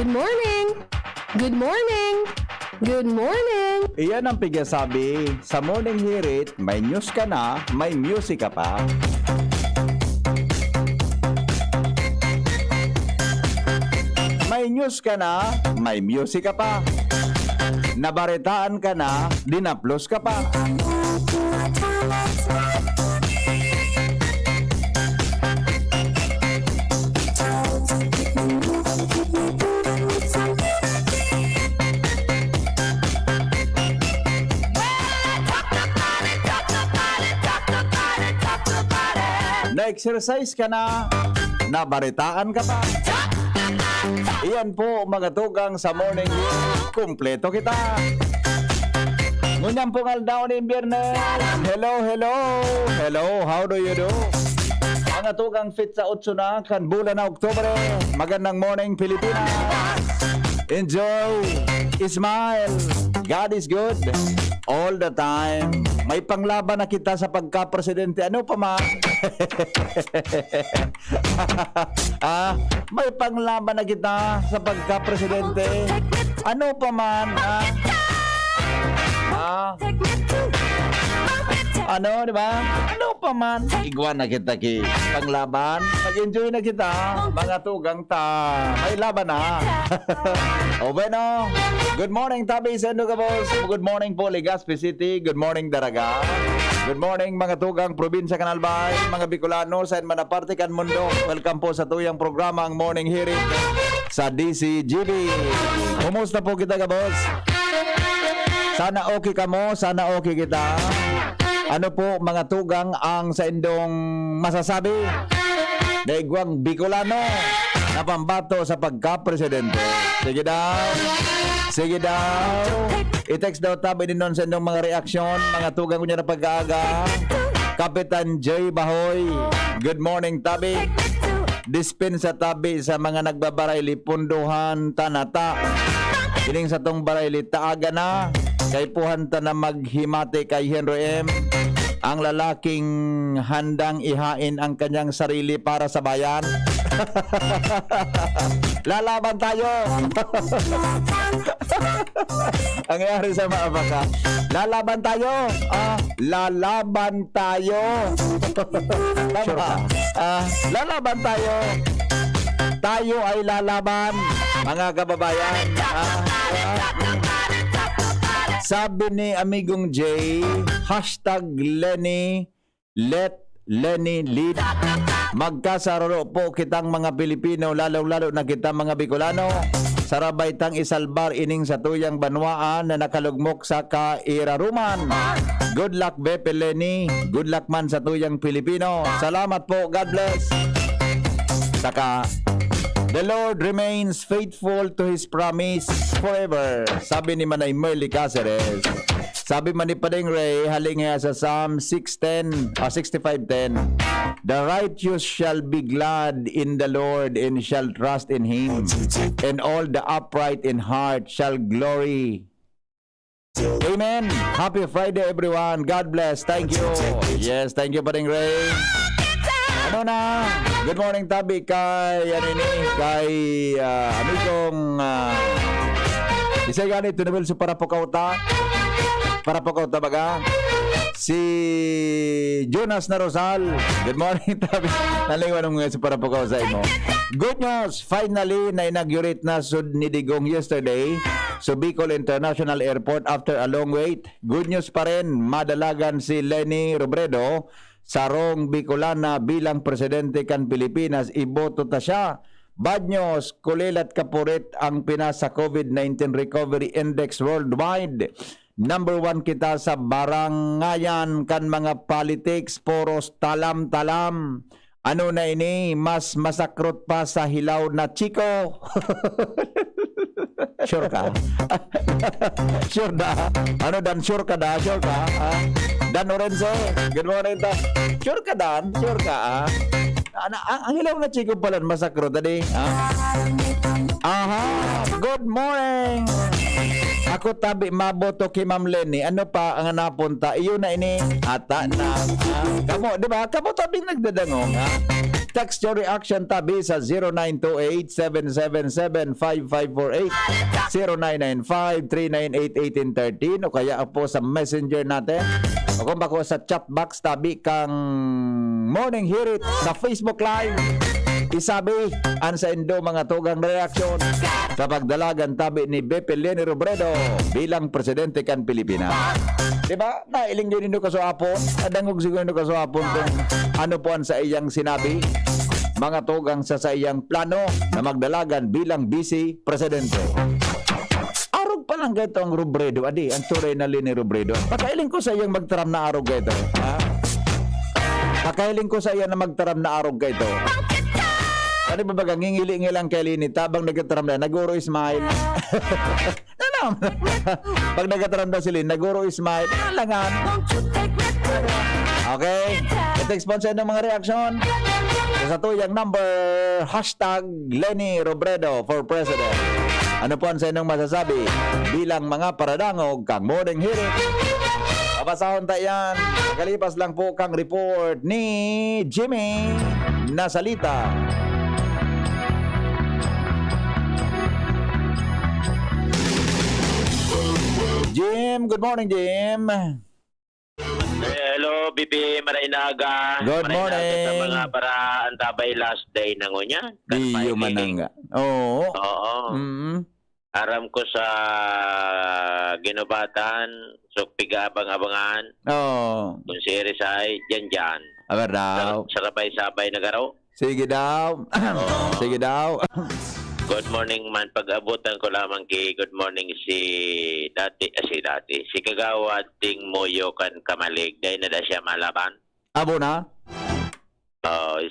Good morning! Good morning! Good morning! Iyan ang pigasabi. Sa morning hirit, may news ka na, may music ka pa. May news ka na, may music ka pa. Nabaritaan ka na, dinaplos ka pa. Na-exercise ka na, nabaritaan ka pa. Iyan po mga tugang sa morning hit. Kumpleto kita. Ngunyang pungal daon in biyernes. Hello, hello. Hello, how do you do? Mga tugang fit sa 8 na, kan bulan na Oktubre. Magandang morning, Pilipinas. Enjoy. Smile. God is good. All the time. May panglaban na kita sa pagka-presidente. Ano pa ma? May panglaban na kita sa pagka-presidente. Ano pa man? Ano, di ba? Ano pa man? Igwan na kita ki panglaban. Mag-enjoy na kita. Mga tugang ta. May laban na. O bueno. Good morning, Tabi Sendo Kabos. Good morning po, Legazpi City. Good morning, Daraga. Good morning, mga tugang probinsya Kanalbay. Mga Bicolano sa manaparte kan mundo. Welcome po sa tuyang programa ang Morning Hearing sa DCGB. Kumusta po kita, Kabos? Sana okay ka mo. Sana okay kita. Ano po mga tugang ang sa indong masasabi? Daigwang Bicolano na pambato sa pagka-presidente. Sige daw. Sige daw. I-text daw tabi din nun sa indong mga reaksyon. Mga tugang ko niya na pag-aaga. Kapitan J. Bahoy. Good morning tabi. Dispensa tabi sa mga nagbabarayli. Punduhan tanata. Ining sa tong barayli taaga na. Kay puhanta na maghimate kay Henry M. Ang lalaking handang ihain ang kanyang sarili para sa bayan. Lalaban tayo. Ang nangyari sa mga baka. Lalaban tayo. Lalaban tayo. Lalaban tayo. Tayo ay lalaban. Mga kababayan. Sabi ni Amigong J, hashtag Lenny, let Lenny lead. Magkasararo po kitang mga Pilipino, lalo-lalo na kita mga Bicolano. Sarabay tang isalbar ining sa tuyang banwaan na nakalugmok sa kairaruman. Good luck, Bepe Lenny. Good luck man sa tuyang Pilipino. Salamat po. God bless. Saka, the Lord remains faithful to His promise forever. Sabi ni Manay Merly Caceres. Sabi man ni Padeng Ray, halingaya sa Psalm 6:10, 65:10. The righteous shall be glad in the Lord and shall trust in Him. And all the upright in heart shall glory. Amen. Happy Friday everyone. God bless. Thank you. Yes, thank you Padeng Ray. Ano na? Good morning tabi kay kay amigong isay ganit tunabel sa para pokawta baga si Jonas na Rosal. Good morning tabi nalingon ng sa para pokaw sa imo. Good news, finally na inaugurate na sud ni Digong yesterday so Bicol International Airport after a long wait. Good news pa rin, madalagan si Lenny Robredo Sarong Bicolana bilang presidente kan Pilipinas, iboto ta siya. Bad news, kulilat kapurit ang Pinas sa COVID-19 Recovery Index worldwide. Number 1 kita sa barangayan kan mga politics, poros talam-talam. Ano na ini, mas masakrot pa sa hilaw na chiko. Sure ka? Sure da? Ano Dan? Sure ka da? Sure ka? Dan Lorenzo, good morning ta. Sure ka Dan? Sure ka? Ang hilaw na chiko pala masakro tadi. Aha, good morning. Ako tabi maboto kay Ma'am Lenny. Ano pa ang napunta? Iyo na ini ata na. Kamo, di ba? Kamo tabi nagdadangong ha. Text your reaction tabi sa 0928-777-5548, 0995-398-1813 o kaya po sa messenger natin o kung bako sa chat box tabi kang Morning Hirit sa Facebook Live. Isabi, an sa indo mga tugang reaksyon sa pagdalagan tabi ni BP Leni Robredo bilang presidente kan Pilipinas. Diba? Nailing din ito kasuapon. Adangog siguro ito kasuapon kung ano po ang sa iyang sinabi. Mga tugang sa iyang plano na magdalagan bilang vice presidente. Arog pa lang gaito ang Robredo. Adi, ang turay na Leni Robredo. Pakailing ko sa iyang magtaram na arog gaito. Ha? Pakailing ko sa iyang na magtaram na arog gaito. Ano ba bagang ngingili-ngilang kay Leni tabang nagtaram na naguro smile. Ano? Pag nagtaram na si Leni naguro smile. Langan. Okay. Ito sponsor ng mga reaksyon. Sa tuyang number #Leni Robredo for President. Ano po ang sa inyong masasabi bilang mga paradangog kang Morning Hirit? Papasahon tayo yan. Nakalipas lang po kang report ni Jimmy Nasalita. Jim, good morning, Jim. Hello, BP Marainaga. Good morning. Sa mga para antabay last day ng unya. Diyo mananga. Oo. Oo. Aram ko sa ginubatan, so piga-abang-abangan. Oo. Kung si Rizay, dyan. Aber daw. Sarabay-sabay na garaw. Sige daw. Sige daw. Good morning man. Pag-abutan ko lamang good morning si Kagawad Ting Moyo kan Kamalig. Dahil na siya malaban. Abo na?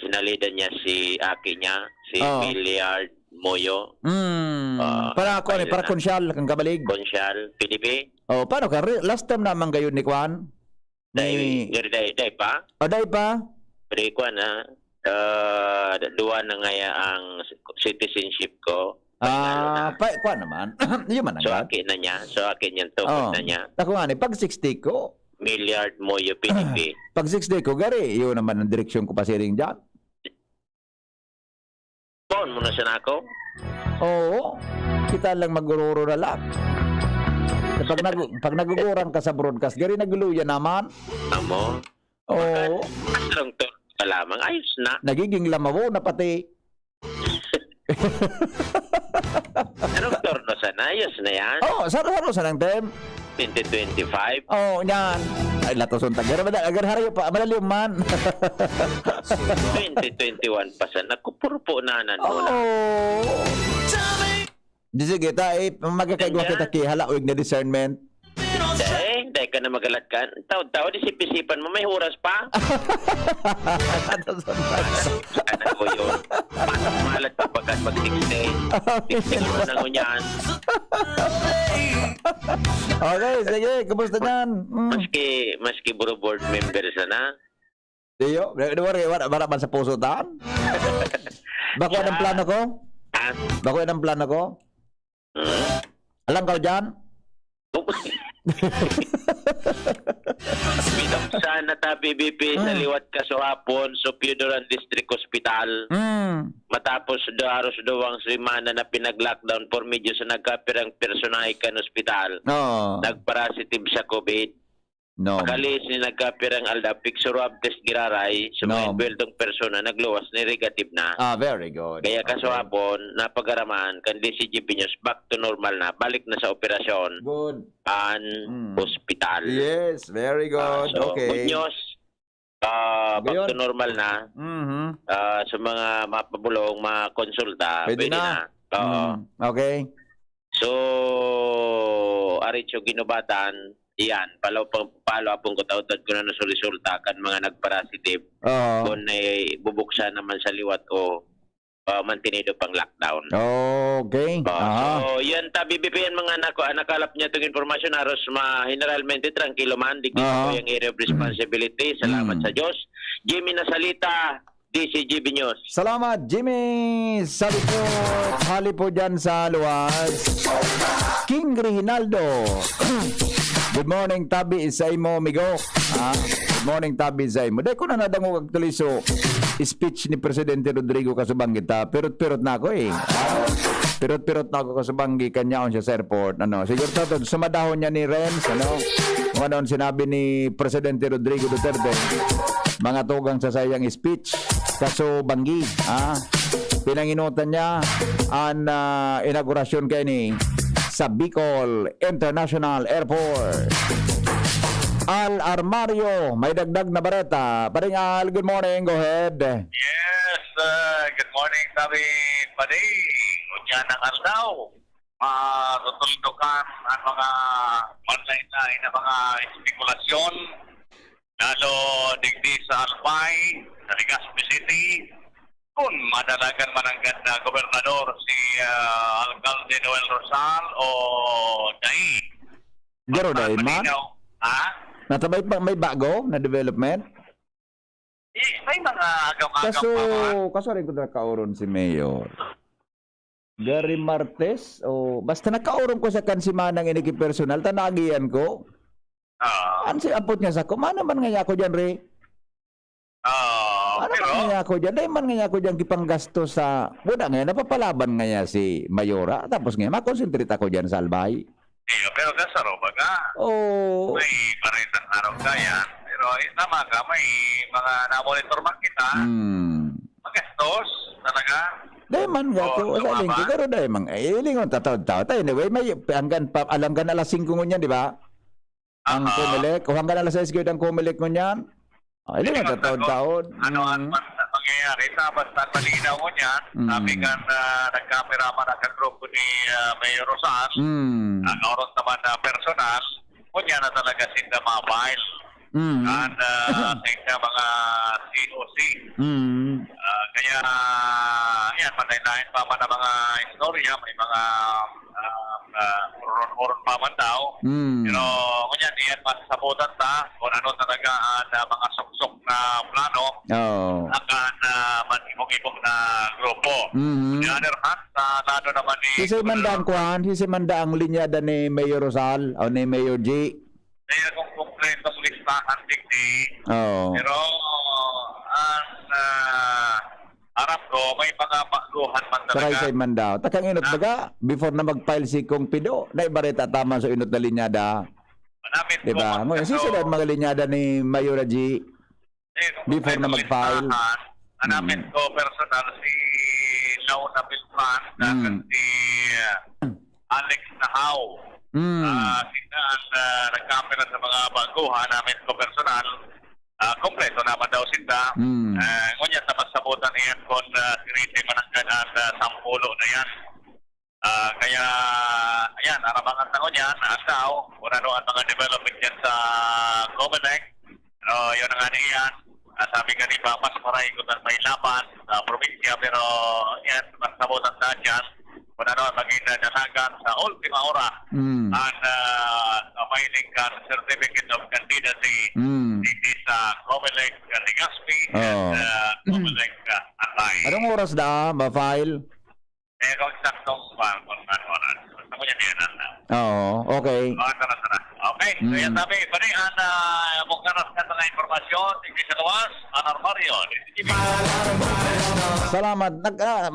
Sinalidan niya si aki niya, si Milliard Moyo. Para ako para konsyal kang Kamalig. Konsyal, Pilipi. Oh, paano ka? Last time naman gayon ni Kwan? Day pa? O, day pa? Pero Kwan ha. Duwa na ngaya ang citizenship ko. Kwan naman. Yung So mananggat. akin na niya. So akin yan tupad na niya. Ako nga ni, pag 60 ko, Milliard Moyo, Pilipi. pag 60 ko, gari, yun naman ang direksyon ko pasiring dyan. Phone mo na siya na ako. Oo. Kita lang magururo na lang. Pag nagugurang ka sa broadcast, gari naguluyan naman. Amo. Oo. Asarang to ka lamang. Ayos na. Nagiging lamawo na pati. Anong torno sana? Ayos na yan. Oo, saro-saro sa ng tem. 2025. Oo, yan. Ay, latoson tag. Agar harayo pa. Malaliw man. 2021 pa sana. Kupuro po nanan mo na. Oo. Di sige, magkakaigwa kita kihala uig na discernment. Dahil ka na magalat ka. Tao, disip-isipan mo. May oras pa. Ano ko yun? Paano malat pa pagkat mag-16? 16 mo na ngunyan. Okay, sige. Kumusta yan? Maski buro board member sana. Diyo, wala man sa puso taan? Bako ang plano ko? Ha? Bako ang plano ko? Alam ka dyan? Binuksan na ta PBP sa liwat kasuhapon sa Piudoran District Hospital. Matapos halos dawang semana na pinag-lockdown por medyo sa nagkapirang personahe kan hospital. Nagparasitive sa COVID. Makalis ni nagkapirang aldapik surab test giraray sa mga beldong persona nagluwas ni negative na. Very good. Kaya kasuhapon napagaraman kan DCGP News back to normal na, balik na sa operasyon. Good. Hospital. Yes, very good. So, Okay. good news. Back to normal na. Sa mga mapabulong, mga konsulta, Pwede na. Okay. So, aritso ginubatan, yan, palo apong kutautad ko na sa resulta kan mga nagparasitive. Kung bubuksan naman sa liwat o mantinido pang lockdown. Okay. So, yan BBP yan mga nakalap niya itong informasyon haros generalmente tranquilo man. Digdi ko yung area of responsibility. Salamat sa Diyos. Jimmy Nasalita, DCGB News. Salamat, Jimmy. Sa report, hali po dyan sa luwas. King Rehinaldo. Good morning, Tabi Isay mo, migo. Good morning, Tabi Isay mo. Dahil ko na nadango kagtuliso speech ni Presidente Rodrigo Kasubanggi ta. Pirot-pirot na ako eh. Pirot-pirot na ako Kasubanggi kanyaon siya sa airport. Ano, siguro tato, sumadahon niya ni Renz, ano? Kung ano sinabi ni Presidente Rodrigo Duterte, mga tugang sa sayang speech. Kasubanggi, pinanginutan niya ang inaugurasyon kay ni sa Bicol International Airport. Al Armario, may dagdag na bareta. Paring Al, good morning. Go ahead. Yes, good morning, sabi Paday. Unya ng araw. Tutuldukan ang mga manlain-lain na mga espekulasyon, lalo digdi sa Albay, sa Legazpi City, kung madalagan mananggad na gobernador si Alcalde Noel Rosal o Dai. Garo dahil man? Ha? Natabay pa may bago na development? May mga agaw-agaw Kaso rin ko na kauron si Mayor. Gary Martes o basta nakauron ko sa kansimanang iniki personal tanagian ko. Ano si apot niya sa ko? Mana man nga ako diyan re? Ano pero man nga ako diyan? Dahil man nga ako diyan kipanggasto sa buda nga napapalaban nga niya si Mayora tapos nga makonsentrate ako diyan sa Albay. pero kasaro baga. Oh. May paritang araw kaya. Pero tama ka, may mga na-monitor man kita. Magastos talaga. Dahil man nga ko, sa lingko, pero dahil man, ilingon tataw-taw. Anyway, may alanggan alas 5 ngunyan, di ba? Ang kumilik, kung hanggang alas 6 ang kumilik ngunyan. Ilingon tataw-taw. Ano ang mangyayari? Basta malinaw mo niyan. Sabi nga na nagkamera man ang grupo ni Mayor Rosal. Ang oras naman na personal, kunya na talaga sila mobile. And sa mga COC. Kaya, yan, panay-lain pa man ang mga istorya, may mga oron pa man daw. Pero, kunyan, iyan masasabutan ta kung ano talaga ang mga suksok na plano akan manibong-ibong na grupo. The other hand, lalo naman ni... Si Manda ang linyada ni Mayor Rosal o ni Mayor G. Kaya kung kompletong listahan digdi, pero ang harap ko, may mga baguhan man Saray talaga. sa Mandao. Takang inot baga, before na mag-file si Kong Pido, na ibareta tama sa inot na linyada. Manamit ko, Diba? Ngayon, sisunod mga linyada ni Mayora G. Before na mag-file. Manamit ko personal si Launa Bilpan at si Alex Nahaw. Sila ang nagkamera sa mga baguhan namin ko personal. Kompleto naman daw sila. Ngunyan na magsabutan iyan kung siniti mananggan at sampulo na yan. Kaya, ayan, arabangan na ngunyan, daw, kung ano ang mga development yan sa Comelec. Yun ang ano iyan. Sabi ka ni Papas, maray ko na may laban sa probinsya, pero yan, magsabutan na dyan. Kung ano ang maging dalagan sa ultima ora. And filing ka certificate of candidacy dito sa Comelec Legazpi and Comelec Atay. Anong oras na ma-file? Pero saktong pa kung ano oras. Gusto mo yan yan. Okay. Tara. Okay, so yan sabi, parihan kung karas ka na informasyon, hindi sa luwas, Anar Mario. Salamat.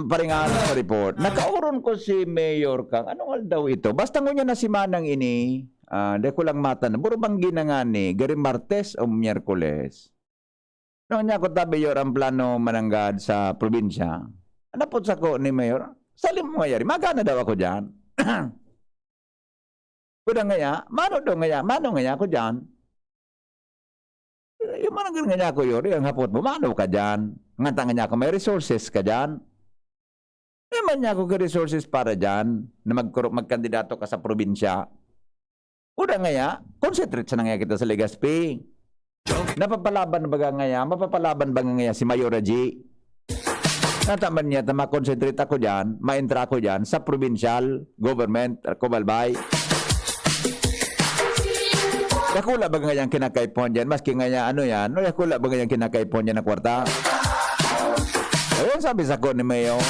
Paringan sa report. Nagkauron ko si Mayor Kang. Anong daw ito? Basta ngunyan na si Manang ini, di ko lang mata na. Buro bang ginanga ni, gari Martes o Miyerkules? Noong niya ko tabi yor ang plano mananggad sa probinsya. Ano po sa ko ni Mayor? Salim mo ngayari. Magana daw ako dyan. Kuda ngaya, mano ngaya ako dyan. Yung mananggal ngaya ko yor, yung hapot mo, mano ka dyan. Nganta ngaya ko, may resources ka dyan. Naman niya ako resources para dyan, na magkandidato ka sa probinsya. Kuda ngaya, concentrate sa ngaya kita sa Legazpi. Napapalaban ba ngaya, mapapalaban ba ngaya si Mayora G? Nataman niya na makonsentrate ako dyan, ma-entra ako dyan sa provincial government, Cobalbay. Yakula ba ngayang kinakaipon dyan? Maski ngaya ano yan, no, yakula ba ngayang kinakaipon dyan na kwarta? Ayun sabi sa ko ni Mayo,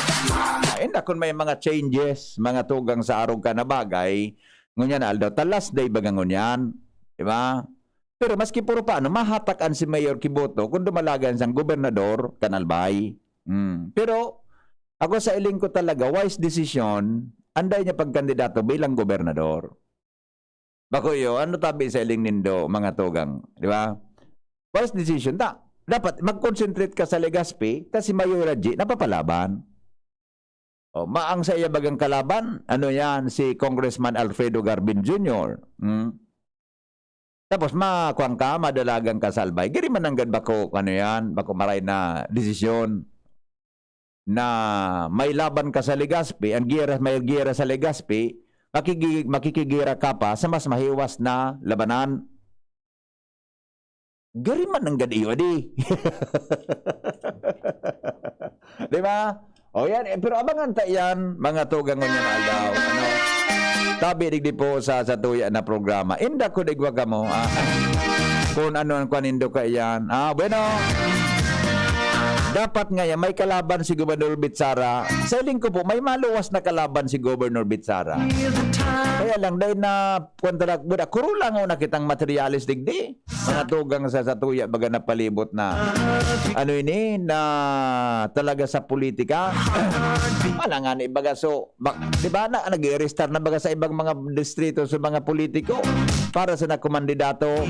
na kung may mga changes, mga tugang sa arog ka na bagay, ngunyan Aldo, talas day ba ngunyan? Di ba? Pero maski puro paano, mahatakan si Mayor Kiboto kung dumalagan siyang gobernador, Kanalbay. Pero ako sa iling ko talaga, wise decision, anday niya pagkandidato bilang gobernador. Bako yo, ano tabi sa iling nindo, mga tugang, di ba? Wise decision, dapat mag-concentrate ka sa Legazpi, kasi Mayor G, napapalaban. O, maang sa iya bagang kalaban, ano yan, si Congressman Alfredo Garbin Jr. Tapos makuang ka, madalagang kasalbay. Giri man nanggad bako, ano yan, bako maray na desisyon na may laban ka sa Legazpi, may gira sa Legazpi, makikigira ka pa sa mas mahiwas na labanan. Giri man nanggad iyo, di. Di ba? O yan, pero abangan ta yan, mga tugang ngunyan aldaw. Ano? Tabi digdi po sa tuya na programa. Inda ko digwa ka mo. Kung ano ang kwanindo ka yan. Bueno. Dapat nga yan, may kalaban si Gobernador Bitsara. Sa iling ko po, may maluwas na kalaban si Gobernador Bitsara. Kaya lang, dahil na, kurulang o nakitang materialis digdi. Mga tugang sa tuya, baga na palibot na, ano ini, na talaga sa politika. Wala nga ni baga, so, di ba na, nag-i-restar na baga sa ibang mga distrito, sa mga politiko, para sa nakumandidato.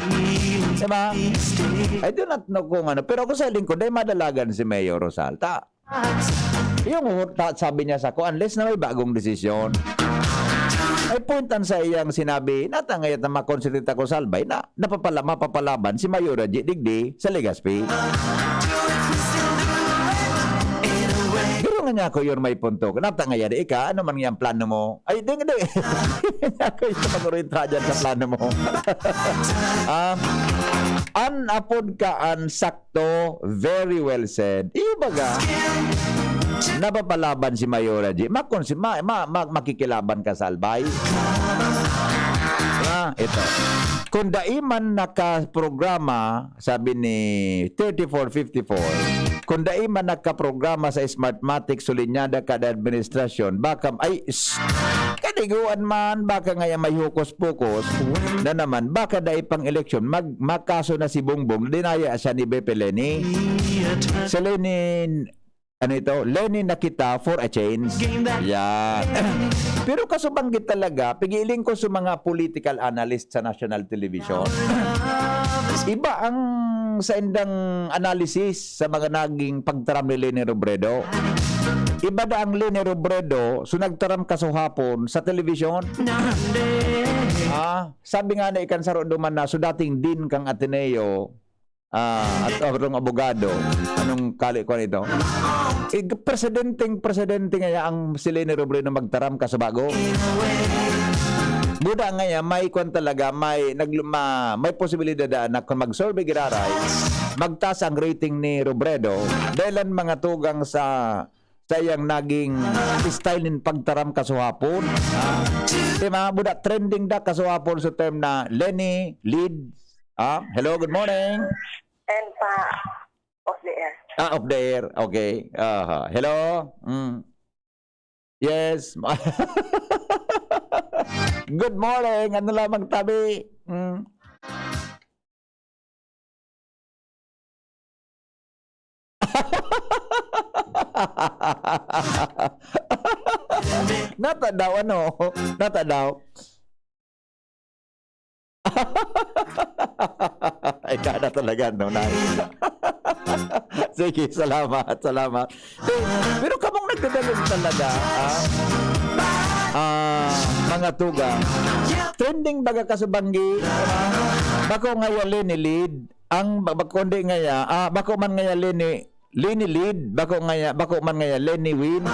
Di ba? I do not know kung ano. Pero ako sa iling ko, dahil madalagan si Mayor Rosal. Yung sabi niya sa ko, unless na may bagong desisyon, ay puntan sa iyang sinabi, natangayat na makonsentrita ko salbay na mapapalaban si Mayor G. Digdi sa Legazpi. Giro nga niya ako yun may punto. Natangayat, ika, ano man yung plano mo? Ay, di. Ako yung mag-urintra dyan sa plano mo. Anapod ka sakto, very well said. Ibaga, napapalaban si Mayora G. Makikilaban ka sa albay. Ito. Kung daiman nakaprograma, sabi ni 3454, kung daiman nakaprograma sa Smartmatic sulinyada kada administrasyon, baka kadiguan man, baka ngayon may hukus-pukus na naman, baka dai pang eleksyon, makaso na si Bongbong, dinaya siya ni Bepe Leni. Sa Lenin, ano ito? Lenny na kita for a change. Yan. Pero kasubanggit talaga, pigiling ko sa mga political analyst sa national television. Iba ang sa indang analysis sa mga naging pagtaram ni Leni Robredo. Iba da ang Leni Robredo so nagtaram kasuhapon sa television. Sabi nga na ikan saro duman na so dating din kang Ateneo at orong abogado. Anong kali ko nito? Presidente nga ang si Leni Robredo magtaram ka sa bago. Buda nga may kwan talaga, may posibilidad na kung mag-survey giraray, magtaas ang rating ni Robredo dahil mga tugang sa sayang naging style ng pagtaram kasuhapon. Diba? Buda trending da kasuhapon sa term na Lenny lead. Hello, good morning. And off the air. Off the air. Okay. Hello. Yes. Good morning. Ano lamang tabi? Nata daw ano? Nata daw. Ay, kada talaga, no? Sige, salamat. Pero kamong nagdadalog talaga, mga tuga. Trending baga kasubanggi, bako ngaya Lenny lead, ang bakundi ngaya, bako man ngaya Lenny lead, bako man ngaya Lenny win.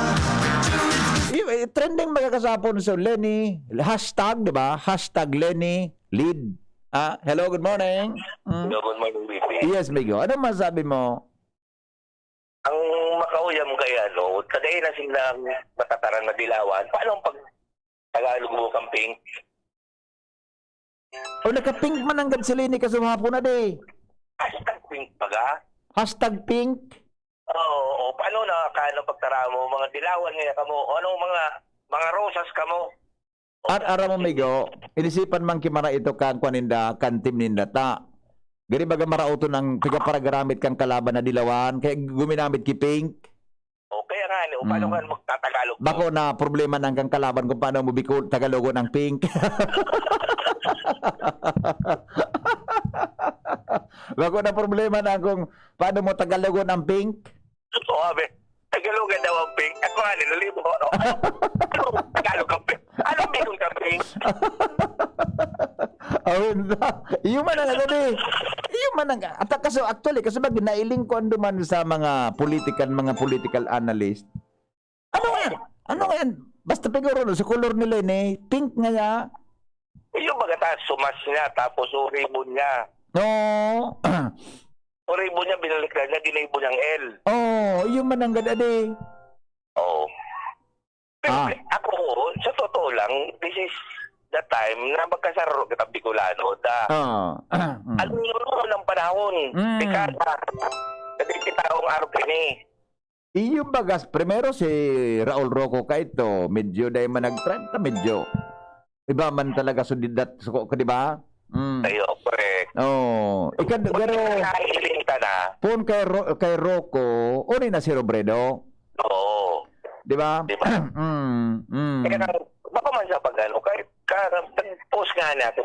Trending baga kasapon so Lenny, hashtag, diba? Hashtag Lenny lead. Hello, good morning. Hello, good morning, BP. Yes, Migo. Ano masabi mo? Ang makauyam kaya, no, kagaya na silang matataran na dilawan, paano ang pag-Tagalog mo camping? Naka-pink man ang sila ni kasumhapon na di. Hashtag pink baga? Hashtag pink? Oo, paano na kano pagtara mo, mga dilawan nga kamo, ano mga rosas kamo? At aram mo migo, inisipan man kimara ito kang kwaninda, kan team ninda ta. Gani baga marauto ng pigaparagamit kang kalaban na dilawan, kaya guminamit ki Pink. O kaya nga, paano ka magtatagalog? Bako na problema ng kang kalaban kung paano mo biko Tagalogo ng Pink. Bako na problema na kung paano mo Tagalogo ng Pink. Oo, abe. Tagalogan daw ang pink. Ako nga, nilalibo ko. Ano Tagalog ang pink? Anong bigong ka pink? Awin na. Iyo man ang gabi. Iyo man ang at kaso actually kasi bag nailing ko anduman sa mga political analyst. Ano nga yan? Basta piguro no sa color nila ni pink nga ya. Yung magata, sumas niya, tapos uribon niya. No. Uribon niya, binaliktad niya, ginaibo niyang L. Oh, iyo man ang gadade. Oo. Pero Ah. ako, sa totoo lang, this is the time na magkasaro kita Bicolano. Alam niyo ng panahon. Dekada. Kasi kitawang araw kini. Iyo bagas primero si Raul Roco ka ito, medyo dahil man nag-trend ta medyo. Iba man talaga sudidat suko ka di ba? Ayo, correct. Oh, pero Nakahiling ka na. pun kay Roco, uni na si Robredo, Oo. di ba? Di ba? Kaya baka man sa pag-ano, kahit post nga na ito,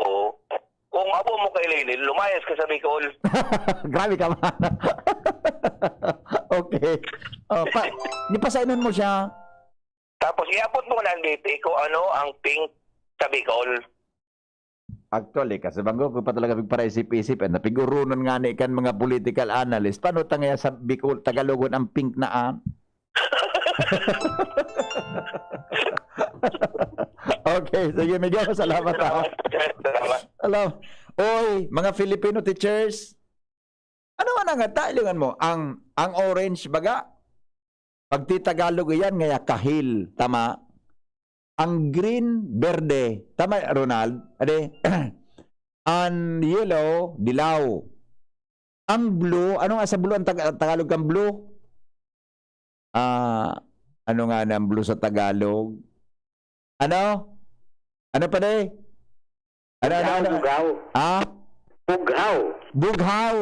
kung abo mo kay Lenin, lumayas ka sa Bicol. Grabe ka man. Okay. Oh, nipasainan mo siya. Tapos iabot mo lang dito kung ano ang pink sa Bicol. Actually, kasi banggo ko pa talaga para isip-isip at napigurunan nga ni kan mga political analyst. Paano tangaya sa Bicol, Tagalogon ang pink na Okay, sige Miguel, salamat ha. Alam, oy, mga Filipino teachers, ano nga nga tailingan mo? Ang orange baga, pag Tagalog yan, ngaya kahil, tama? Ang green, berde, tama Ronald? Ade? Ang yellow, dilaw. Ang blue, ano nga sa blue? Ang Tagalog ang blue? Ano nga na ang blue sa Tagalog? Ano? Ano pa de? Ano? Bughaw. Ah? Bughaw. Bughaw.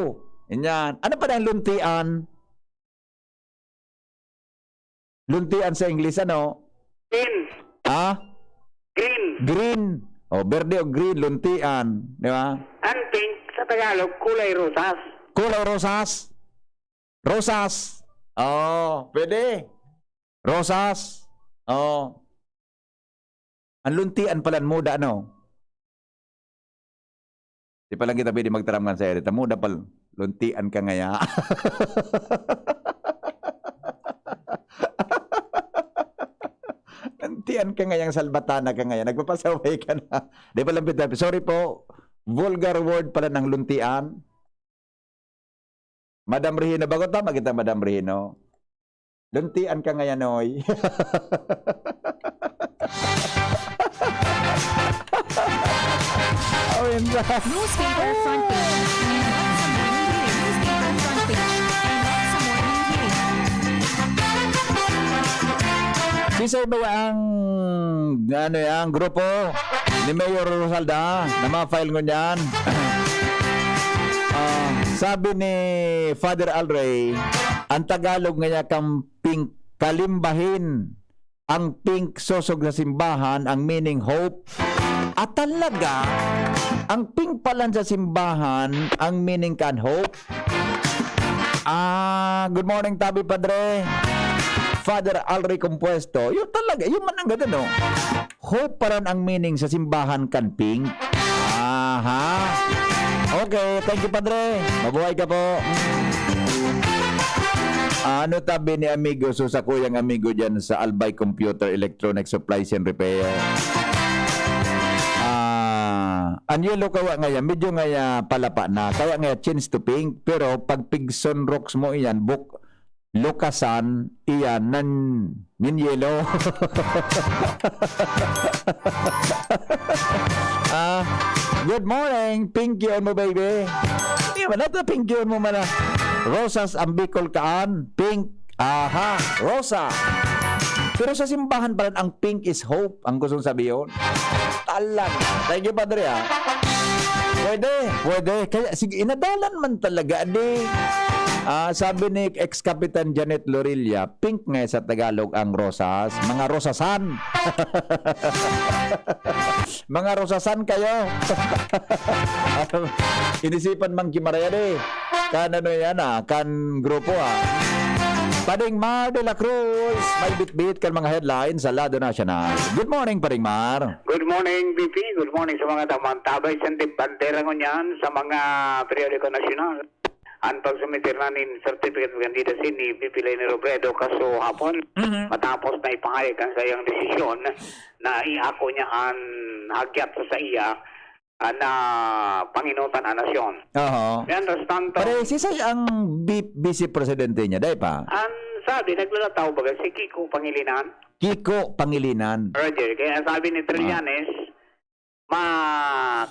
Yan. Ano pa na ang luntian? Luntian sa English, ano? Green. Ah? Green. Green. O, berde o green, luntian. Di ba? Ang pink sa Tagalog, kulay rosas. Kulay rosas. Rosas. Oh, pwede. Rosas. Oh. Ang luntian pala muda, ano? Di pa lang kita pwede magtaramgan sa erita. Muda pala. Luntian ka ngaya. Luntian ka ngayang salbatana ka ngaya. Nagpapasaway ka na. Di pa lang pwede. Sorry po. Vulgar word pala ng luntian. Madam Regino. Bago tama kita, Madam Regino. Luntian ka ngaya, Noy. Newspaper front page. Newspaper front page. Bisay ba ang grupo ni Mayor Rosalda na ma-file ko niyan? Sabi ni Father Alray, ang Tagalog nga pink kalimbahin. Ang pink sosog sa simbahan, ang meaning hope. At talaga, ang pink pala sa simbahan, ang meaning kan hope. Good morning, Tabi Padre. Father Alray Compuesto. Yun talaga, yun man ang ganda, no? Hope pa rin ang meaning sa simbahan kan pink. Aha. Okay, thank you, Padre. Mabuhay ka po. Ano tabi ni amigo so sa kuyang amigo dyan sa Albay Computer Electronic Supplies and Repair? Ang yellow kawa ngayon, medyo ngaya palapa na. Kaya ngaya change to pink. Pero pag pigson rocks mo iyan, lukasan, iyan, nin yellow. Good morning. Pinky on mo, baby. Hindi man natin pinky on mo man. Rosas ang Bicol kaan. Pink. Aha. Rosa. Pero sa simbahan pa rin, ang pink is hope. Ang gustong sabihin. Nadaalan. Thank you, Padre, ha? Pwede. Kaya, sige, inadalan man talaga, di. Sabi ni ex-Kapitan Janet Lorilla, pink nga sa Tagalog ang rosas. Mga rosasan. Mga rosasan kayo. Inisipan mang kimaraya, di. Kan ano yan, kan grupo, Paring Mar de la Cruz, may bit-bit kan mga headlines sa Lado Nacional. Good morning, Paring Mar. Good morning, BP. Good morning sa mga tamantabay sa bandera ko niyan sa mga periodiko nasyonal. Ang pagsumitir na nin certificate of candidacy ni BP Leni Robredo kaso hapon matapos na ipahayag ang sayang desisyon na iako niya ang hagyat sa iya na Panginutan na Nasyon. Mientras tanto, Pare, si Say ang vice presidente niya, dahil pa? ang sabi, naglalataw baga si Kiko Pangilinan. Kiko Pangilinan. Roger, kaya sabi ni Trillanes,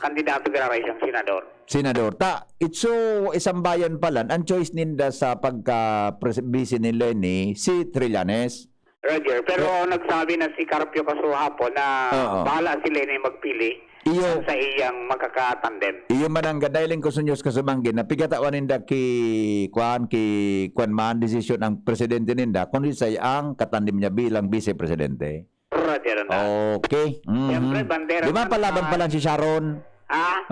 kandidato gara siyang senador. Senador. Itso isang bayan pala, ang choice ninda sa pagka-vice ni Lenny, si Trillanes. Roger, pero nagsabi na si Carpio Kasuhapo na bahala si Lenny magpili sa iyang magkakatandem. Iyo man ang gadailing ko sunyos kasumanggin na pigatawan ninda ki Kwan man desisyon ang presidente ninda kundi say ang katandem niya bilang vice presidente. Roger na. Okay. Siyempre, bandera Di ba palaban pala si Sharon?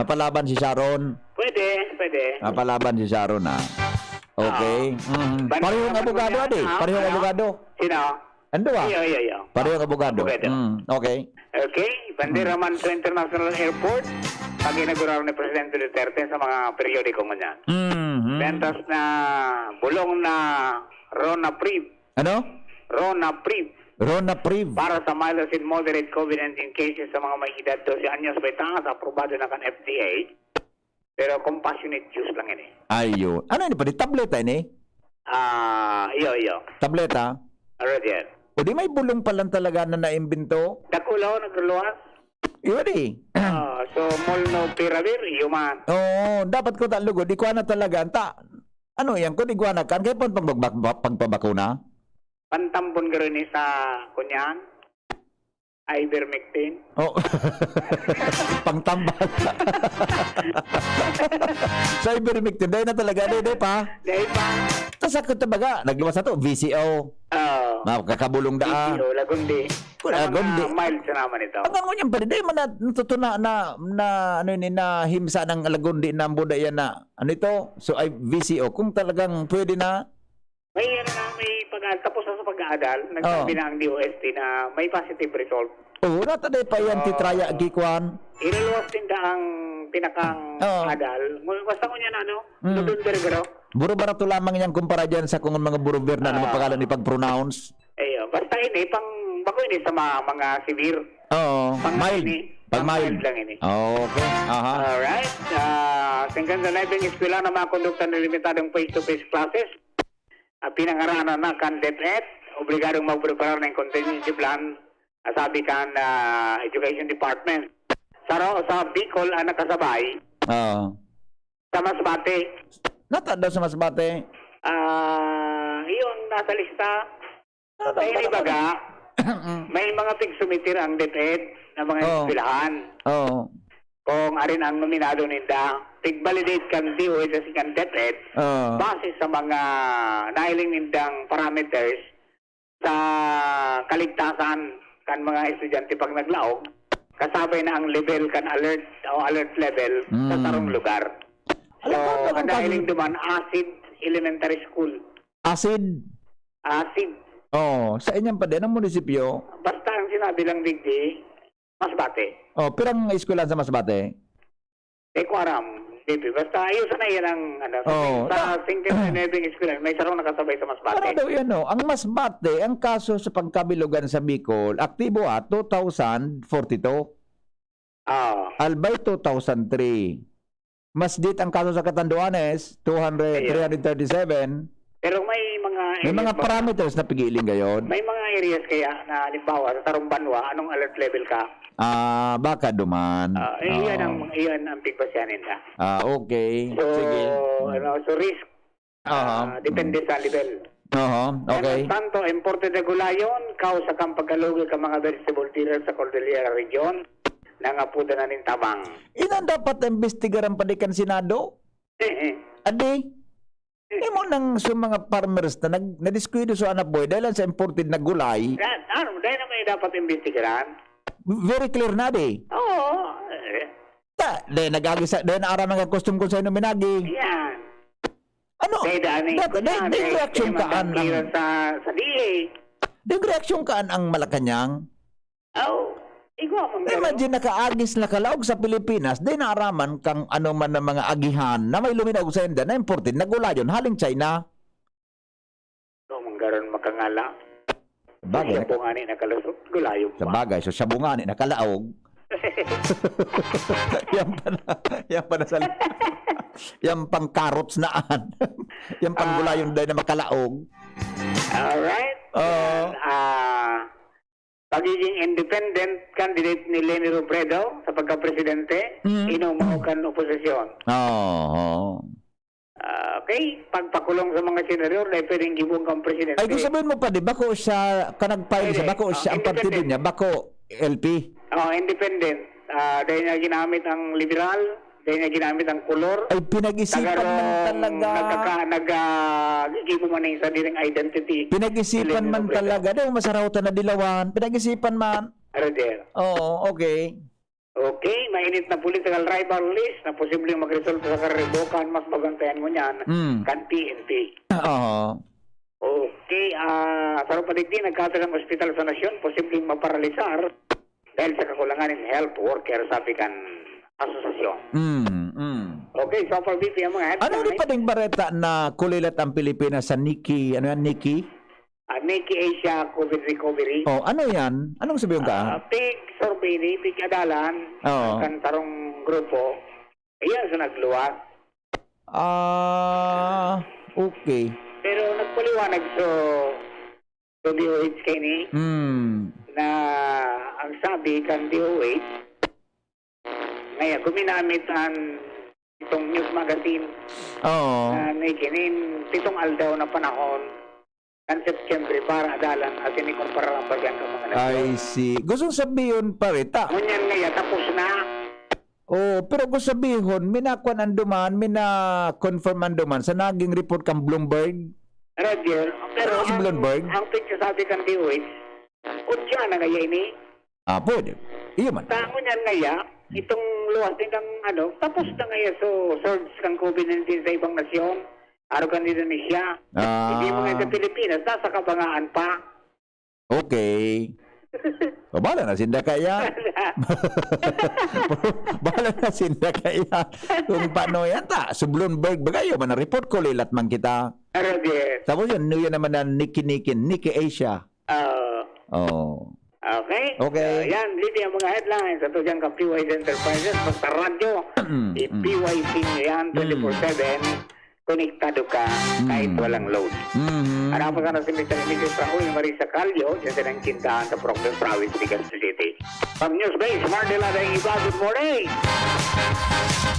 Mapalaban si Sharon? Pwede. Mapalaban si Sharon, Okay. Parehong abogado, Parehong abogado. Sino? Ando, Iyo. Parehong abogado. Okay. Okay, bandera man sa International Airport, pag inaguraw ni Presidente Duterte sa mga periodiko niyan. Ventas na bulong na Rona Priv. Ano? Rona Priv. Para sa mild and moderate COVID-19 cases sa mga may edad 12 anyos may tangas, aprobado na kan FDA. Pero compassionate use lang ini. Ayun. Ano ini pa? Tableta ini? Iyo. Tableta? Roger. O di may bulong pa lang talaga na naimbento? Dakulaw, nagluwas. Iyon eh. So, molnupiravir, human. Oo, dapat ko talugod. Di ko na talaga. Ano yan? Kung di ko na kan, kaya pagpabakuna? Pantambon gano'n sa kunyan. Ivermectin. Oh. Pangtambal. Sa ivermectin, dahil na talaga. Dahil pa. Dahil pa. Tapos ako tabaga, nagluwas na to, VCO. Kakabulong daan. VCO, Lagundi. Lagundi. Mild sa naman ito. Ang ngunyan pa rin, dahil man natutuna na himsa ng Lagundi na buda yan na, ano ito? So, ay VCO. Kung talagang pwede na, may tapos na sa pag-aadal, nagsabi na ang DOST na may positive result. Oo, nataday pa yan, titraya, gikwan. Iniluwas din ang pinakang adal. Basta ko niya na, November garo. Buro barato lamang yan kumpara dyan sa kung mga burober na naman pangalan ni pag-pronounce. Basta ini, bago ini sa mga severe. Oo, mild. Pag-mild lang ini. Okay, Alright. Tingkan sa libing eskwela na mga kondukta na limitadong face-to-face classes. Pinangaranan na kan DepEd, obligadong magpreparar ng contingency plan, sabi kan Education Department. Sa Bicol, nakasabay, sa Masbate. Natadaw sa Masbate? Yun, nasa lista. Sa inibaga, may mga tig-sumitir ang DepEd na mga eskwelahan. Kung arin ang nominado ninda, tig-validate kan DOST kan DepEd base sa mga nailing nindang parameters sa kaligtasan kan mga estudyante pag naglaog, kasabay na ang level kan alert o alert level sa tarong lugar. So, ang nailing duman, ACID Elementary School. ACID? Sa inyong pa din, ang munisipyo? Basta ang sinabi lang digdi, Masbate. Pirang eskwelahan sa Masbate? Aram, baby. Basta ayusan na yan ang sa singkit na nebing eskwelahan, may sarong nakasabay sa Masbate. Para daw yan, ang Masbate, ang kaso sa pangkabilugan sa Bicol, aktibo 2042. Albay 2003. Masdit ang kaso sa Catanduanes, 337. Pero may mga parameters na pigiling gayon. May mga areas kaya na halimbawa sa Tarong Banwa, anong alert level ka? Baka duman. Iyan ang pigpasyanin na. Okay. So, sige. So risk. Depende sa level. Okay. Tanto, imported regulayon, kausa kang pagkalugil ka mga vegetable dealer sa Cordillera Region. nangapuda na nin tabang. Ina dapat imbestigaran pa di kan Senado? Adi, imo nang sa mga farmers na nadiskwento sa anak boy dahil sa imported na gulay, Ano, dahil na may dapat imbestigaran. very clear na di. Oo. Dahil nag-agisa, dahil naaraw ng custom ko sa inyo minagi. Yan. Ano? Dahil reaksyon kaan ang... Sa DA. Dahil reaksyon kaan ang Malacanang. Oh, ikaw mong Imagine nakaagis na kalaog sa Pilipinas, dahil naaraman kang ano man ng mga agihan na may luminaw sa inda na imported na gulayon haling China. Ikaw mong garon makangala. Bagay. Siya po nga ni nakalusot. Gulayog Sa pa. bagay, so sa bunga ni nakalaog. Yan pa na sa... Yan pang carrots naan. Yan pang gulayon dahil na makalaog. Alright. Pagiging independent candidate ni Leni Robredo sa pagka-presidente, inumahukan oposisyon. Oo. Okay, pagpakulong sa mga senador dahil pwedeng gibong kang presidente. Ay, kung sabihin mo pa, di, bako siya, kanagpail siya, bako siya, ang partido niya, bako LP. Independent. Dahil niya ginamit ang liberal, dahil niya ginamit ang kolor. Ay, pinag-isipan man talaga. Gibo man sa diring identity. Pinag-isipan man talaga. Daw masarautan na dilawan. Pinag-isipan man. Roger. Oo, okay. Okay, mainit na political rivalries na posibleng magresulta sa karibokan, mas magantayan mo niyan, kan PNP. Oo. Okay, sa Rupadigdi, nagkatalang ospital sa nasyon, posibleng maparalisar dahil sa kakulangan ng health worker, sabi kan asosasyon. Okay, so for BP ang mga Ano rin pa ding bareta na kulilat ang Pilipinas sa Nikki? Ano yan, Nikki? Nikki Asia COVID recovery. Oh, ano yan? Anong sabihin ka? Pig survey ni Pig Adalan, kan tarong grupo, ayan sa nagluwag. Okay. Pero nagpaliwanag so DOH kay ni na ang sabi kan DOH ngayon guminamit ang itong news magazine na may kinin 7 aldaw na panahon kan September para adalan at inikumpara ang bagyan ka mga I see. Gusto sabihin pa rita. Ngunyan ngayon tapos na. Pero gusto sabihin, minakuan ang duman, mina-confirm ang duman sa naging report kang Bloomberg. Roger, pero Si Bloomberg? ang pagsasabi kan DOH, kutya na kaya ini. Pwede. Iyo man. Tamo niyan ngaya, itong luwas din kang tapos na ngaya so surge kang COVID-19 sa ibang nasyon. Araw kan Indonesia. Hindi mo nga sa Pilipinas, nasa kabangaan pa. Okay. Bahala na sinda kaya. Bahala na sinda kaya. Kung paano yan ta. Sa Bloomberg, bagayo man na report ko lilat man kita. Roger. Tapos yun naman na Nikki Asia. Okay. Okay. Yan, dito yung mga headlines. Ito dyan ka PYC Enterprises. Basta radyo. PYC nyo yan, 24/7. Konektado ka kahit walang load. Ano pa sana si Mr. Emilio Franco, yung Marisa Calio, dyan sa ng kintahan sa Proctor Province, Ligas City. From Newsbase, Mardela na yung iba. Good morning!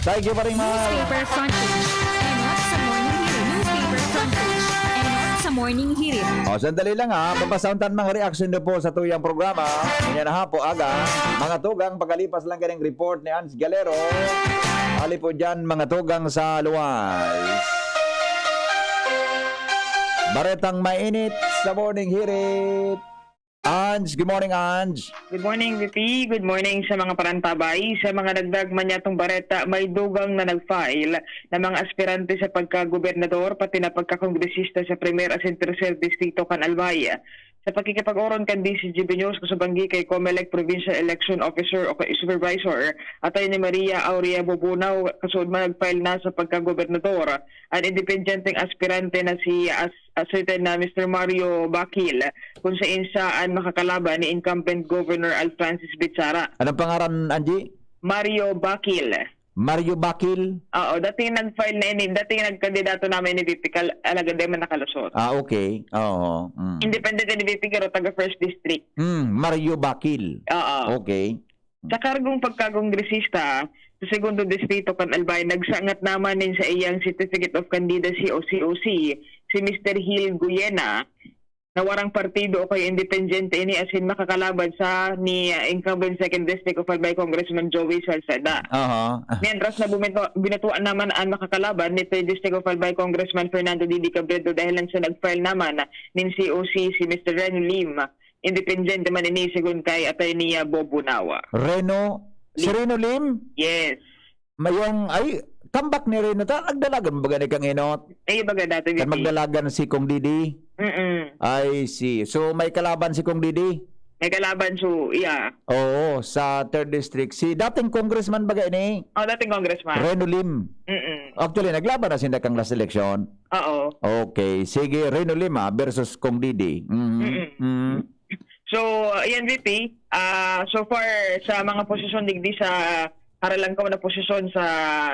Thank you very much. Newspaper front page. And not sa morning hearing. Newspaper front page. And not sa morning hearing. Sandali lang papasoundan mga reaction na po sa tuyang programa. Ngayon na po aga. Mga tugang pagkalipas lang kanyang report ni Ans Galero. Ali po dyan mga tugang sa luwas. Baretang mainit sa morning hirit. Ange, good morning Ange. Good morning, VP. Good morning sa mga parantabay. Sa mga nagdag manyatong bareta, may dugang na nag-file na mga aspirante sa pagka-gobernador pati na pagka-kongresista sa Premier at Tercer Distrito kan Albay. Sa pagkikipag-oron kan DCGB News kasubanggi kay COMELEC Provincial Election Officer o kay Supervisor atay ni Maria Aurea Bobunaw kasud man nag-file na sa pagka-gobernador ang independenteng aspirante na si certain na Mr. Mario Bakil kung sa insaan makakalaban ni incumbent Governor Al Francis Bichara. Anong pangaran Angie? Mario Bakil. Mario Bakil? Oo, dating nag-file na ini, dating nagkandidato namin ni VP alagad man nakalusot. Okay. Oo. Independent ni VP pero taga First District. Mario Bakil. Oo. Okay. Sa kargong pagkakongresista sa Segundo Distrito kan Albay, nagsangat naman din sa iyang Certificate of Candidacy o COC si Mr. Gil Guyena na warang partido o kay independente ini as in makakalaban sa ni incumbent 2nd District of Albay Congressman Joey Salceda. Mientras na binatuan naman ang makakalaban ni 3rd District of Albay Congressman Fernando Didi Cabredo dahil lang sa nag-file naman ng COC si Mr. Reno Lim. Independente man ini sigun kay Atty. Bob Bunawa. Si Reno Lim? Yes. Mayong ay tambak ni Reno ta nagdalagan baga ni kang inot. Ay baga dati Kan magdalagan si Kong Didi. I see. So may kalaban si Kong Didi? May kalaban so iya. Oo, sa 3rd District. Si dating congressman baga ini? Oh, dating congressman. Reno Lim. Actually, naglaban na sila kang last election. Oo. Okay. Sige, Reno Lim versus Kong Didi. So, ayan VP, so far sa mga posisyon digdi sa haralan ko na posisyon sa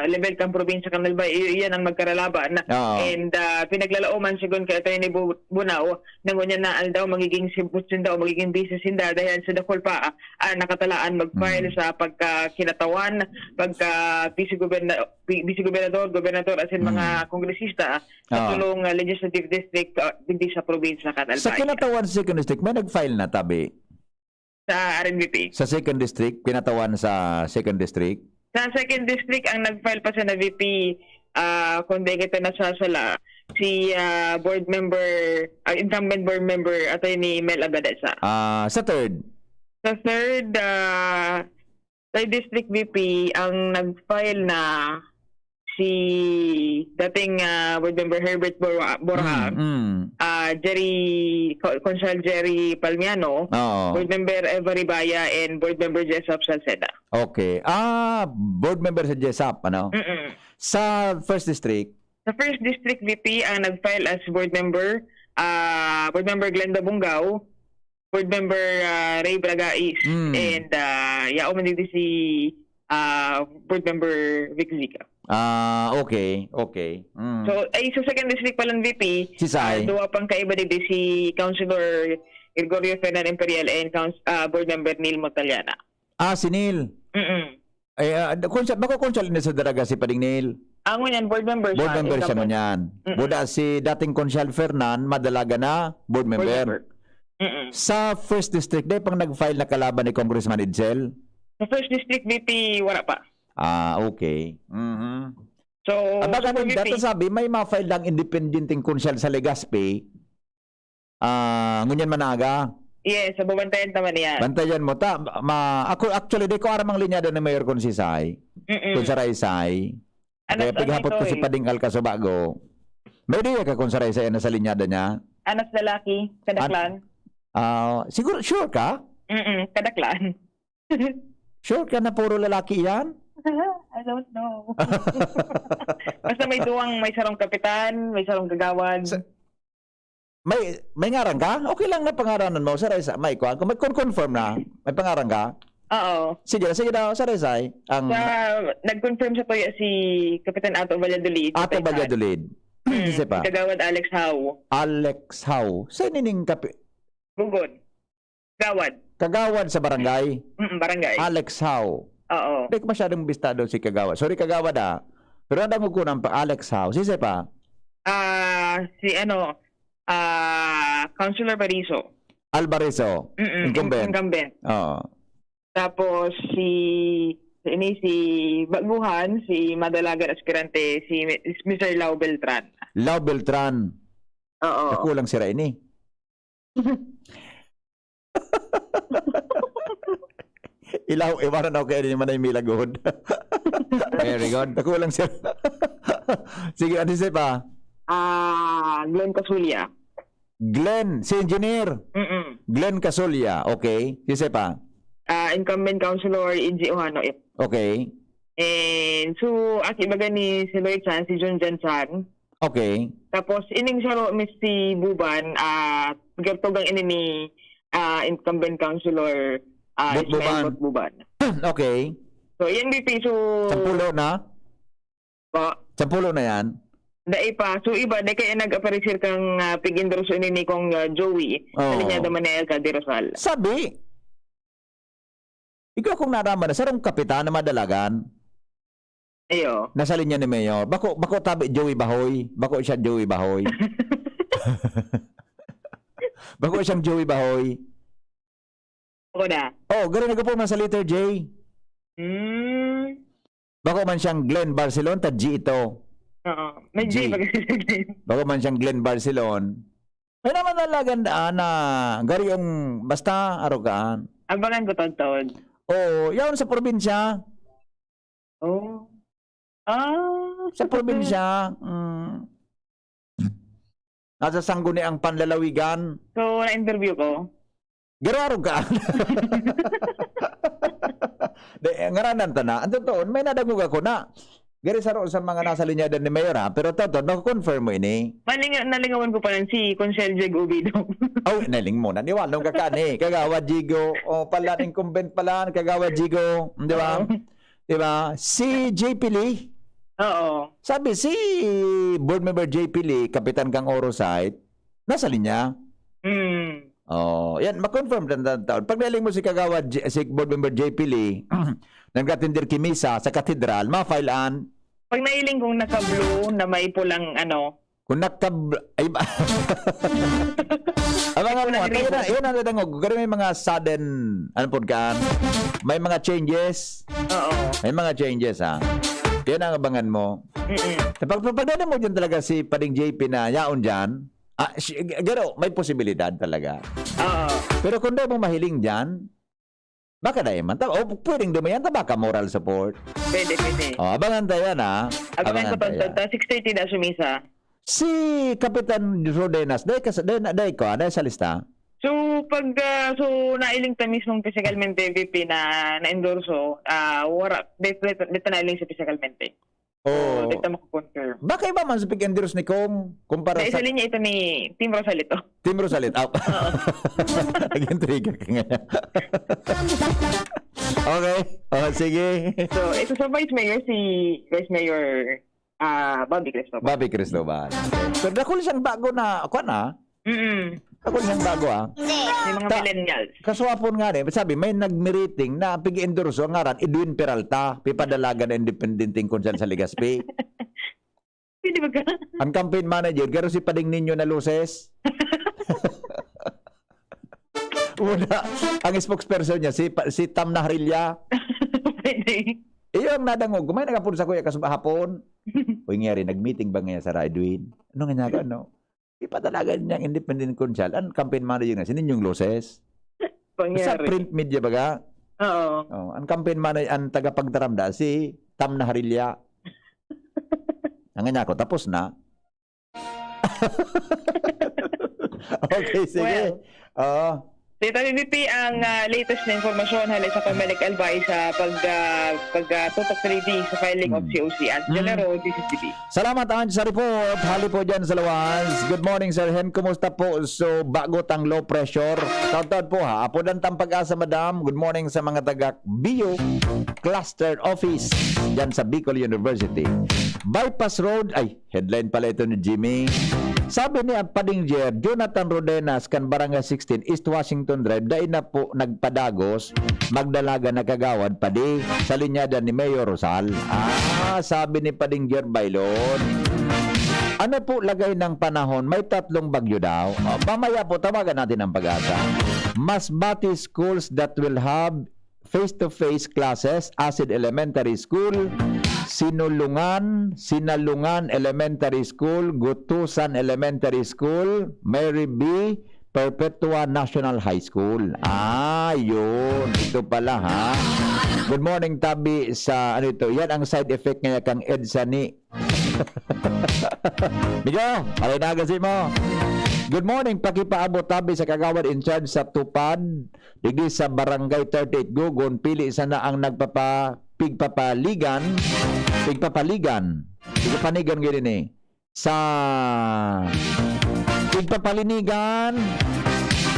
level kang probinsya kang Albay, iyan ang magkaralaban. And pinaglalauman sigon kay Atty. Bunaw nang unya na daw magiging sibutsin daw magiging business inda dahil sa dakol pa nakatalaan mag-file sa pagkakinatawan, pagka vice gobernador as in mga kongresista sa tulong legislative district digdi sa probinsya kang Albay. Sa kinatawan sa 2nd District, may nag-file na tabi? Sa RNVP. Sa 2nd District, kinatawan sa 2nd District? Sa 2nd District, ang nag-file pa sa na VP, kundi kita nasasala, si board member, incumbent board member, Atty. Mel Agadesa. Sa 3rd? Sa 3rd, District VP, ang nag-file na si dating board member Herbert Borja, Consul Jerry Palmiano, board member Eva Ribaya, and board member Jessup Salceda. Okay. Board member sa Jessup, ano? Sa 1st District? Sa 1st District VP, ang nag-file as board member Glenda Bungaw, board member Ray Bragais, and yaoman dito si board member Vic Zica. Okay. So, ay sa 2nd District pa lang VP, Si Sai. duwa pang kaiba dito si Councilor Gregorio Fernan Imperial and board member Neil Montaliana. Si Neil. Ay, bako konsyal ni sa daraga si Pading Neil. Ang yan, board member siya. Board member siya mo niyan. Buda si dating konsyal Fernan, madalaga na board member. Sa 1st District, day pang nag-file na kalaban ni Congressman Edsel? Sa 1st District VP, wala pa. Okay. So, Abaga nung dito sabi, may ma-file lang independenting konsyal sa Legazpi. Ngunyan managa. Yes, sa bubantayan naman yan. Bantayan mo ta. Ako actually di ko aramang linyada ni Mayor Consisay. Kung sa Raysay. Kaya pighapot ko si Pading Alcasobago. May di ka kung sa Raysay na sa linyada niya. Anas lalaki, kadaklan. Siguro sure ka? Kadaklan. Sure ka na puro lalaki yan? I don't know. Basta may duwang, may sarong kapitan, may sarong gagawad. May ngarang ka? Okay lang na pangaranan mo sa Raysay. May confirm na. May pangarang ka? Oo. Sige daw sa Raysay. Nag-confirm sa toya si Kapitan Ato Valladolid. Ato Valladolid. Hindi pa. Kagawad Alex Howe. Alex Howe. Sa nining Bugod. Kagawad sa barangay? Barangay. Alex Howe. Oo. Hindi ko masyadong bistado si Kagawad. Sorry Kagawad Pero ang ko ng Alex Howe. Sisi pa? Councilor Bariso. Albarezo. Incumbent. Oo. Tapos si Baguhan, si Madalagan Aspirante, si Mr. Lau Beltran. Lau Beltran. Oo. Nakulang si Raini. Iwanan ako kayo ni Manay Milagod. Very good. Nakulang siya. Sige, ano siya pa? Glenn Casulya. Glenn, si engineer. Glenn Casulya, okay. Si siya pa? Incumbent Councilor Inji Ohano. Okay. And so, akibaga ni si Lloyd Chan, si John Jansan. Okay. Tapos, ining siya Miss si Buban, pagkartugang ini ni incumbent Councilor Ismael Buban. Okay. So, yan BP. So, 10 na? Pa? 10 na yan? Dai pa. So, iba, dahil kaya nag-aparisir kang pigindroso ini ni kong Joey. Sa linyada Manel Cadirosal. Sabi, ikaw kung naraman na, sarong kapitan na madalagan. Ayo. Nasa linya ni Mayor. Bako tabi Joey Bahoy. Bako siya Joey Bahoy. Bako siyang Joey Bahoy. Ako na. Oh, gano'n na po man sa letter J. Bako man siyang Glenn Barcelon, ta G ito. Oo. May J G. ba kasi sa Glenn? Bako man siyang Glenn Barcelon. May naman nalagandaan na gari yung basta arogaan. Abangan ko taon-taon. Oh, yaon sa probinsya. Oh. Sa probinsya. Nasa sangguni ang panlalawigan. So, na-interview ko. Gararo ka. Ngaranan ta na. Ang totoo, may nadagog ako na. Gari sa mga nasa linyada ni Mayor ha. Pero totoo, nakukonfirm mo ini. Nalingawan ko pa lang si Consel Jeg Ubido. Oh, naling mo. Naniwala ka kani. Kagawa Jigo. O pala, incumbent pala. Kagawa Jigo. Di ba? Di ba? Si JP Lee. Oo. Sabi si board member JP Lee, Kapitan Kang Orosite, nasa linya. Oh, yan, makonfirm din taon. Pag naling mo si Kagawa, si board member JP Lee, nagkatindir kimisa sa katedral, ma-filean. Pag nailing kong naka-blue na may pulang ano. Kung ay ba? Abangan mo, yun ang dadangog. Kaya may mga sudden, ano po ka, may mga changes. Oo. May mga changes, ha? Yan ang abangan mo. Pag mo dyan talaga si Pading JP na yaon dyan, gano, may posibilidad talaga. Oo. Pero kung daw mo mahiling dyan, baka na man. O pwedeng dumayan, baka moral support. Pwede. O, abangan tayo yan, ha? Abangan ko taon-taon. 6:30 na sumisa. Si Kapitan Rodenas, dahil sa lista? So, pag nailing ta mismong physicalmente VP na na-endorso, dito nailing sa physicalmente. Oh. Dito makakonfirm. Baka iba man sa pig-endorse ni Kong kumpara Isa sa linya ito ni Team Rosalito. Team Rosalit. Nag-intriga ka nga. Okay. Sige. So, ito sa Vice Mayor, si Vice Mayor Bobby Cristobal. Bobby Cristobal. So, dakol siyang bago na, ako na? Dakol siyang bago, May mga millennials. Kaswapon nga rin. Sabi, may nag-meeting na pig-endorso ang ngaran, Edwin Peralta, pipadalaga na independenting konsel sa Legazpi. Pwede ba ka? Ang campaign manager, garo si Pading Ninyo na Luces. Una, ang spokesperson niya, si Tam Nahrilya. Pwede. Iyo ang nadangog. Kumay nagapun sa kuya kasubahapon. Uy ngayari, nag-meeting ba ngayon sa Edwin? Ano nga nga, ano? Ipadalaga niyang independent consul. Ang campaign manager na, sinin yung Luces. Sa print media ba ka? Oo. Oh, ang campaign manager, ang tagapagdaramda, si Tam Nahrilya. Ang nga ako, tapos na. Okay, sige. Oo. Dito VP ang latest na informasyon halay sa Pamalik Albay sa pagtutok 3D sa filing of COC at General DCCB. Salamat sa report. Hali po dyan sa Lawans. Good morning, Sir Hen. Kumusta po? So, bago tang low pressure. Taon po ha. Apo dan tang pag-asa, madam. Good morning sa mga taga-Bio Cluster Office dyan sa Bicol University. Bypass Road. Ay, headline pala ito ni Jimmy. Sabi niya, Pading Jer, Jonathan Rodenas, kan Barangay 16, East Washington Drive, dahil na po nagpadagos, magdalaga na kagawad, padi, sa linyada ni Mayor Rosal. Sabi ni Pading Jer Bailon. Ano po lagay ng panahon? May 3 bagyo daw. Mamaya po, tawagan natin ang pag-asa. Masbate schools that will have face-to-face classes, Acid Elementary School, Sinalungan Elementary School, Gutusan Elementary School, Mary B. Perpetua National High School. Yun. Ito pala, ha? Good morning, Tabi, sa ano ito. Yan ang side effect ngayon kang EDSA ni. Migo, alinagan mo. Good morning, pakipaabot Tabi sa kagawad in charge sa Tupad. Digi sa Barangay 38 Gugon, pili sana ang pigpapaligan, gini ni. Sa pigpapalinigan,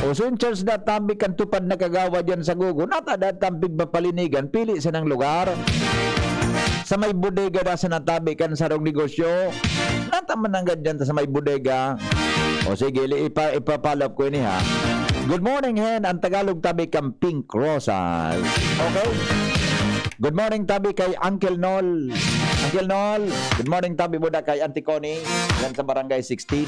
o so in charge na Tabi kan Tupad na kagawad yan sa Gugon, natadat ang pigpapalinigan, pili sa ng lugar. Sa may bodega na sa natabi kan sarong negosyo, nataman ang ganyan sa may bodega. O sige, ipapalap ko ini ha. Good morning, Hen. Ang Tagalog Tabi kang Pink Rosas. Okay? Good morning tabi kay Uncle Nol. Uncle Nol, good morning tabi mo kay Auntie Connie yan sa barangay 16.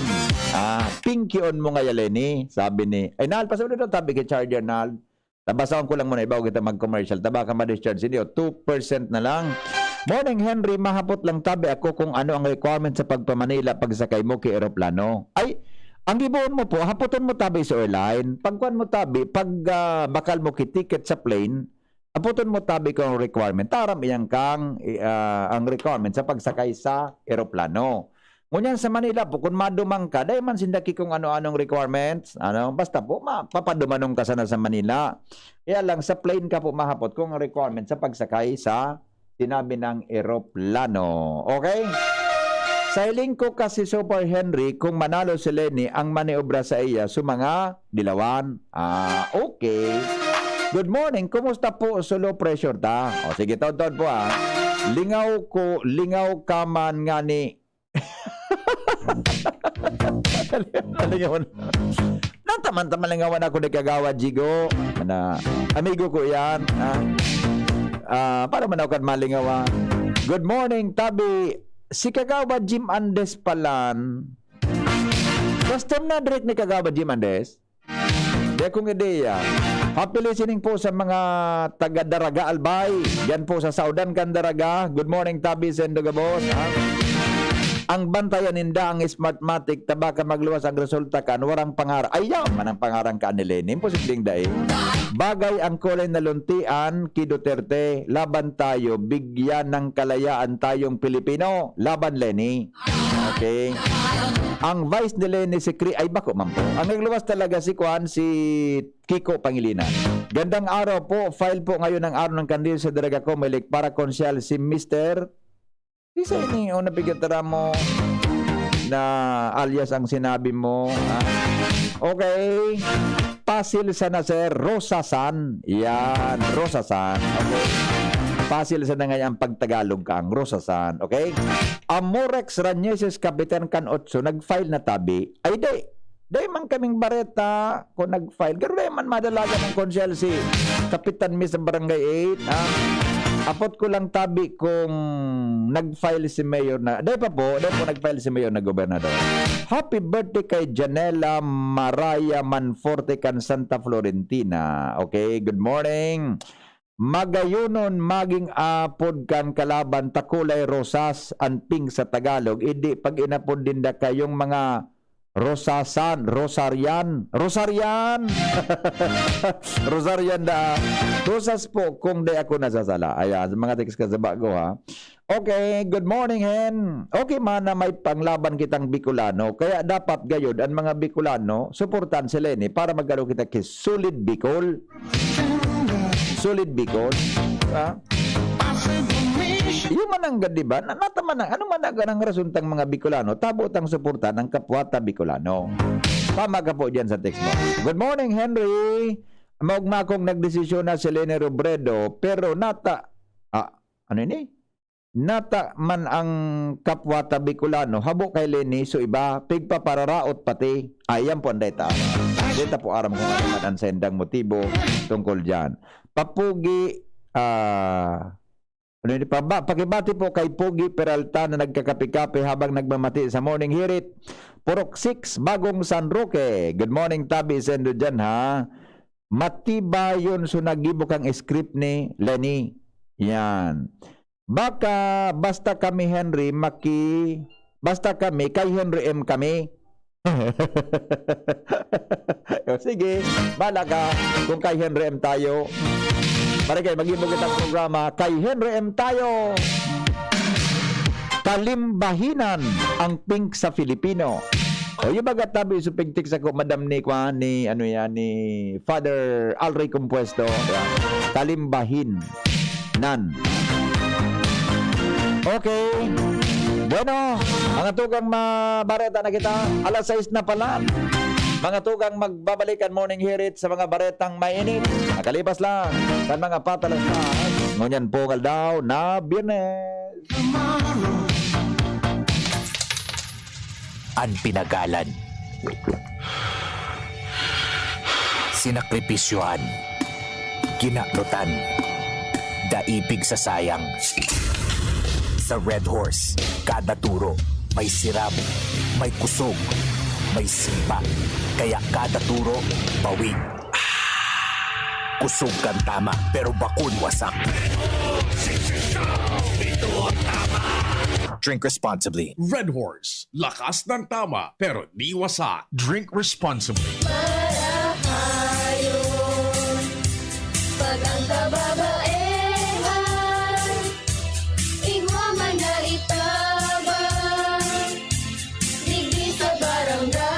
Pinky on mo nga Lenny, sabi ni. Ay Nal, pasabi dito tabi kay Charger Nal. Tabasaon ko lang muna ibaw kita mag-commercial. Taba ka ma-discharge niyo 2% na lang. Morning Henry, mahapot lang tabi ako kung ano ang requirement sa pagpamanila pagsakay mo kay eroplano. Ay, ang gibuon mo po, hapoton mo tabi sa airline. Pagkuan mo tabi, pag bakal mo ki-ticket sa plane, hapoton mo tabi kung requirement. Taram iyang kang ang requirement sa pagsakay sa eroplano. Ngunyan sa Manila po, kung madumang ka, dahil man sindaki kung ano-anong requirements, basta po, papadumanong ka sana sa Manila. Kaya lang, sa plane ka po mahapot kung ang requirement sa pagsakay sa sinabi ng eroplano. Okay? Sailing ko kasi Super Henry, kung manalo si Lenny, ang maniobra sa iya, sa mga dilawan. Okay. Good morning, kumusta po? So low pressure ta? O sige, taon-taon po lingaw ka man nga ni... Nataman-taman lingawan ako ni Kagawa Jigo. Amigo ko yan. Para man ako kan malingawan. Good morning, tabi. Si Kagawa Jim Andes palan. Custom na direct ni Kagawa Jim Andes. Di akong ideya. Happy listening po sa mga taga-Daraga Albay. Yan po sa Saudan Candaraga. Good morning, Tabi Sendogabos. Ang bantayan ninda ang Smartmatic, tabaka magluwas ang resulta kan, warang pangarang. Ayaw man ang pangarang ka ni Lenny. Imposibleng daig. Bagay ang kulay na luntian, ki Duterte, laban tayo, bigyan ng kalayaan tayong Pilipino, laban Lenny. Okay. Ang vice ni Lenny si ay bako man po. Ang nagluwas talaga si Juan, si Kiko Pangilinan. Gandang araw po, file po ngayon ang araw ng kandil sa Daraga Comelec para konsyal si Mr. Isa ini o nabigyan tara mo na alias ang sinabi mo. Okay. Pasil sana sir, Rosasan. Yan, Rosasan. Okay. Pasil sana nga ang pagtagalog kang Rosasan. Okay. Amorex Ranieses Kapitan Kan 8 nag-file na tabi. Ay day man kaming bareta kung nag-file. Pero day man madalaga ng konsyal si Kapitan Miss Barangay 8. Apot ko lang tabi kung nag-file si Mayor na, dahil po nag-file si Mayor na gobernador. Happy birthday kay Janela Maraya Manforte kan Santa Florentina. Okay, good morning. Magayunon maging apod kan kalaban takulay rosas anping sa Tagalog. Idi pag inapod din da kayong mga Rosarian. Rosarian da. Rosas po kung di ako nasasala. Ayan, mga text ka sa bago ha. Okay, good morning hen. Okay man na may panglaban kitang Bicolano. Kaya dapat gayod ang mga Bicolano, suportan si Lenny para magkaro kita kay Solid Bicol. Solid Bicol. Yung mananggad, di ba? Nataman ang, ano managan ang rasuntang mga Bicolano? Tabo tang suporta ng kapwata Bicolano. Tama ka po dyan sa text mo. Good morning, Henry. Maugma kong nagdesisyon na si Lenny Robredo, pero nata man ang kapwata Bicolano, habo kay Lenny, so iba, pigpapararaot pati. Ayan po ang data. Data po aram kung ano man ang sendang motibo tungkol dyan. Papugi, pakibati po kay Pugi Peralta na nagkakapi-kapi habang nagmamati sa morning hirit. Purok 6, Bagong San Roque. Good morning, Tabi Sendo dyan ha. Matiba yun so nagibok ang script ni Lenny. Yan. Basta kami Henry, basta kami, kay Henry M kami. Sige, bala ka kung kay Henry M tayo. Barangay, mag-ibog itang programa kay Henry M tayo. Kalimbahinan ang pink sa Filipino. O yung baga tabi sa pigtik sa ko, madam ni Father Alray Compuesto. Kalimbahin. Nan. Okay. Bueno, ang atugang mabareta na kita. Alas 6 na pala. Mga tugang magbabalikan morning hirit sa mga baretang mainit. Nakalipas lang kan mga patalas na. Ngunyan po daw na Biyernes. Ang pinagalan. Sinakripisyohan. Ginalutan. daipig sa sayang. Sa Red Horse, kada turo may sirap, may kusog, may sipa. Kaya kada turo, bawi. Kusog kang tama, pero bakun wasak. Drink responsibly. Red Horse, lakas ng tama pero di wasak. Drink responsibly. Pag ang kababaehan, igwa man na itabang, digdi sa barangay.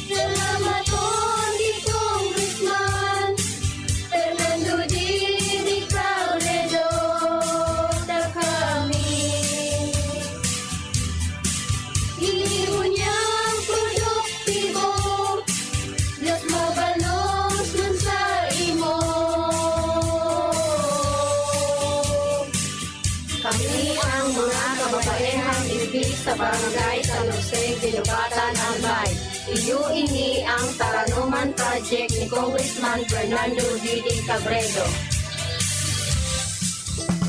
Salamat po ni Congressman Fernando D. Cabredo na kami. Iniho niyang produktibo, Diyos mabalos man sa imo. Kami ang mga kababaehang ibig sa barangay San Jose, Ginubatan, Albay. Iyo ini ang Taranuman Project ni Congressman Fernando D. Cabredo.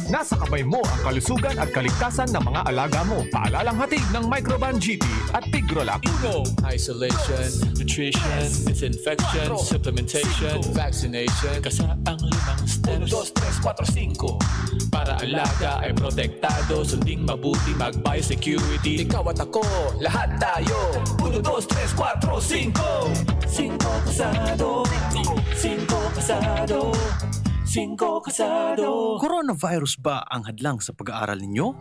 Nasa kamay mo ang kalusugan at kaligtasan ng mga alaga mo. Paalalang hatid ng Microban GT at Tigrolac. Isolation, nutrition, disinfection, supplementation, vaccination. Kasaang 5 steps. 1, 2, 3, 4, 5. Para alaga ay protektado, sunding mabuti, mag-biosecurity. Ikaw at ako, lahat tayo. 1, 2, 3, 4, 5. 5 kasado. 5 kasado. 5 kasado. Coronavirus ba ang hadlang sa pag-aaral ninyo?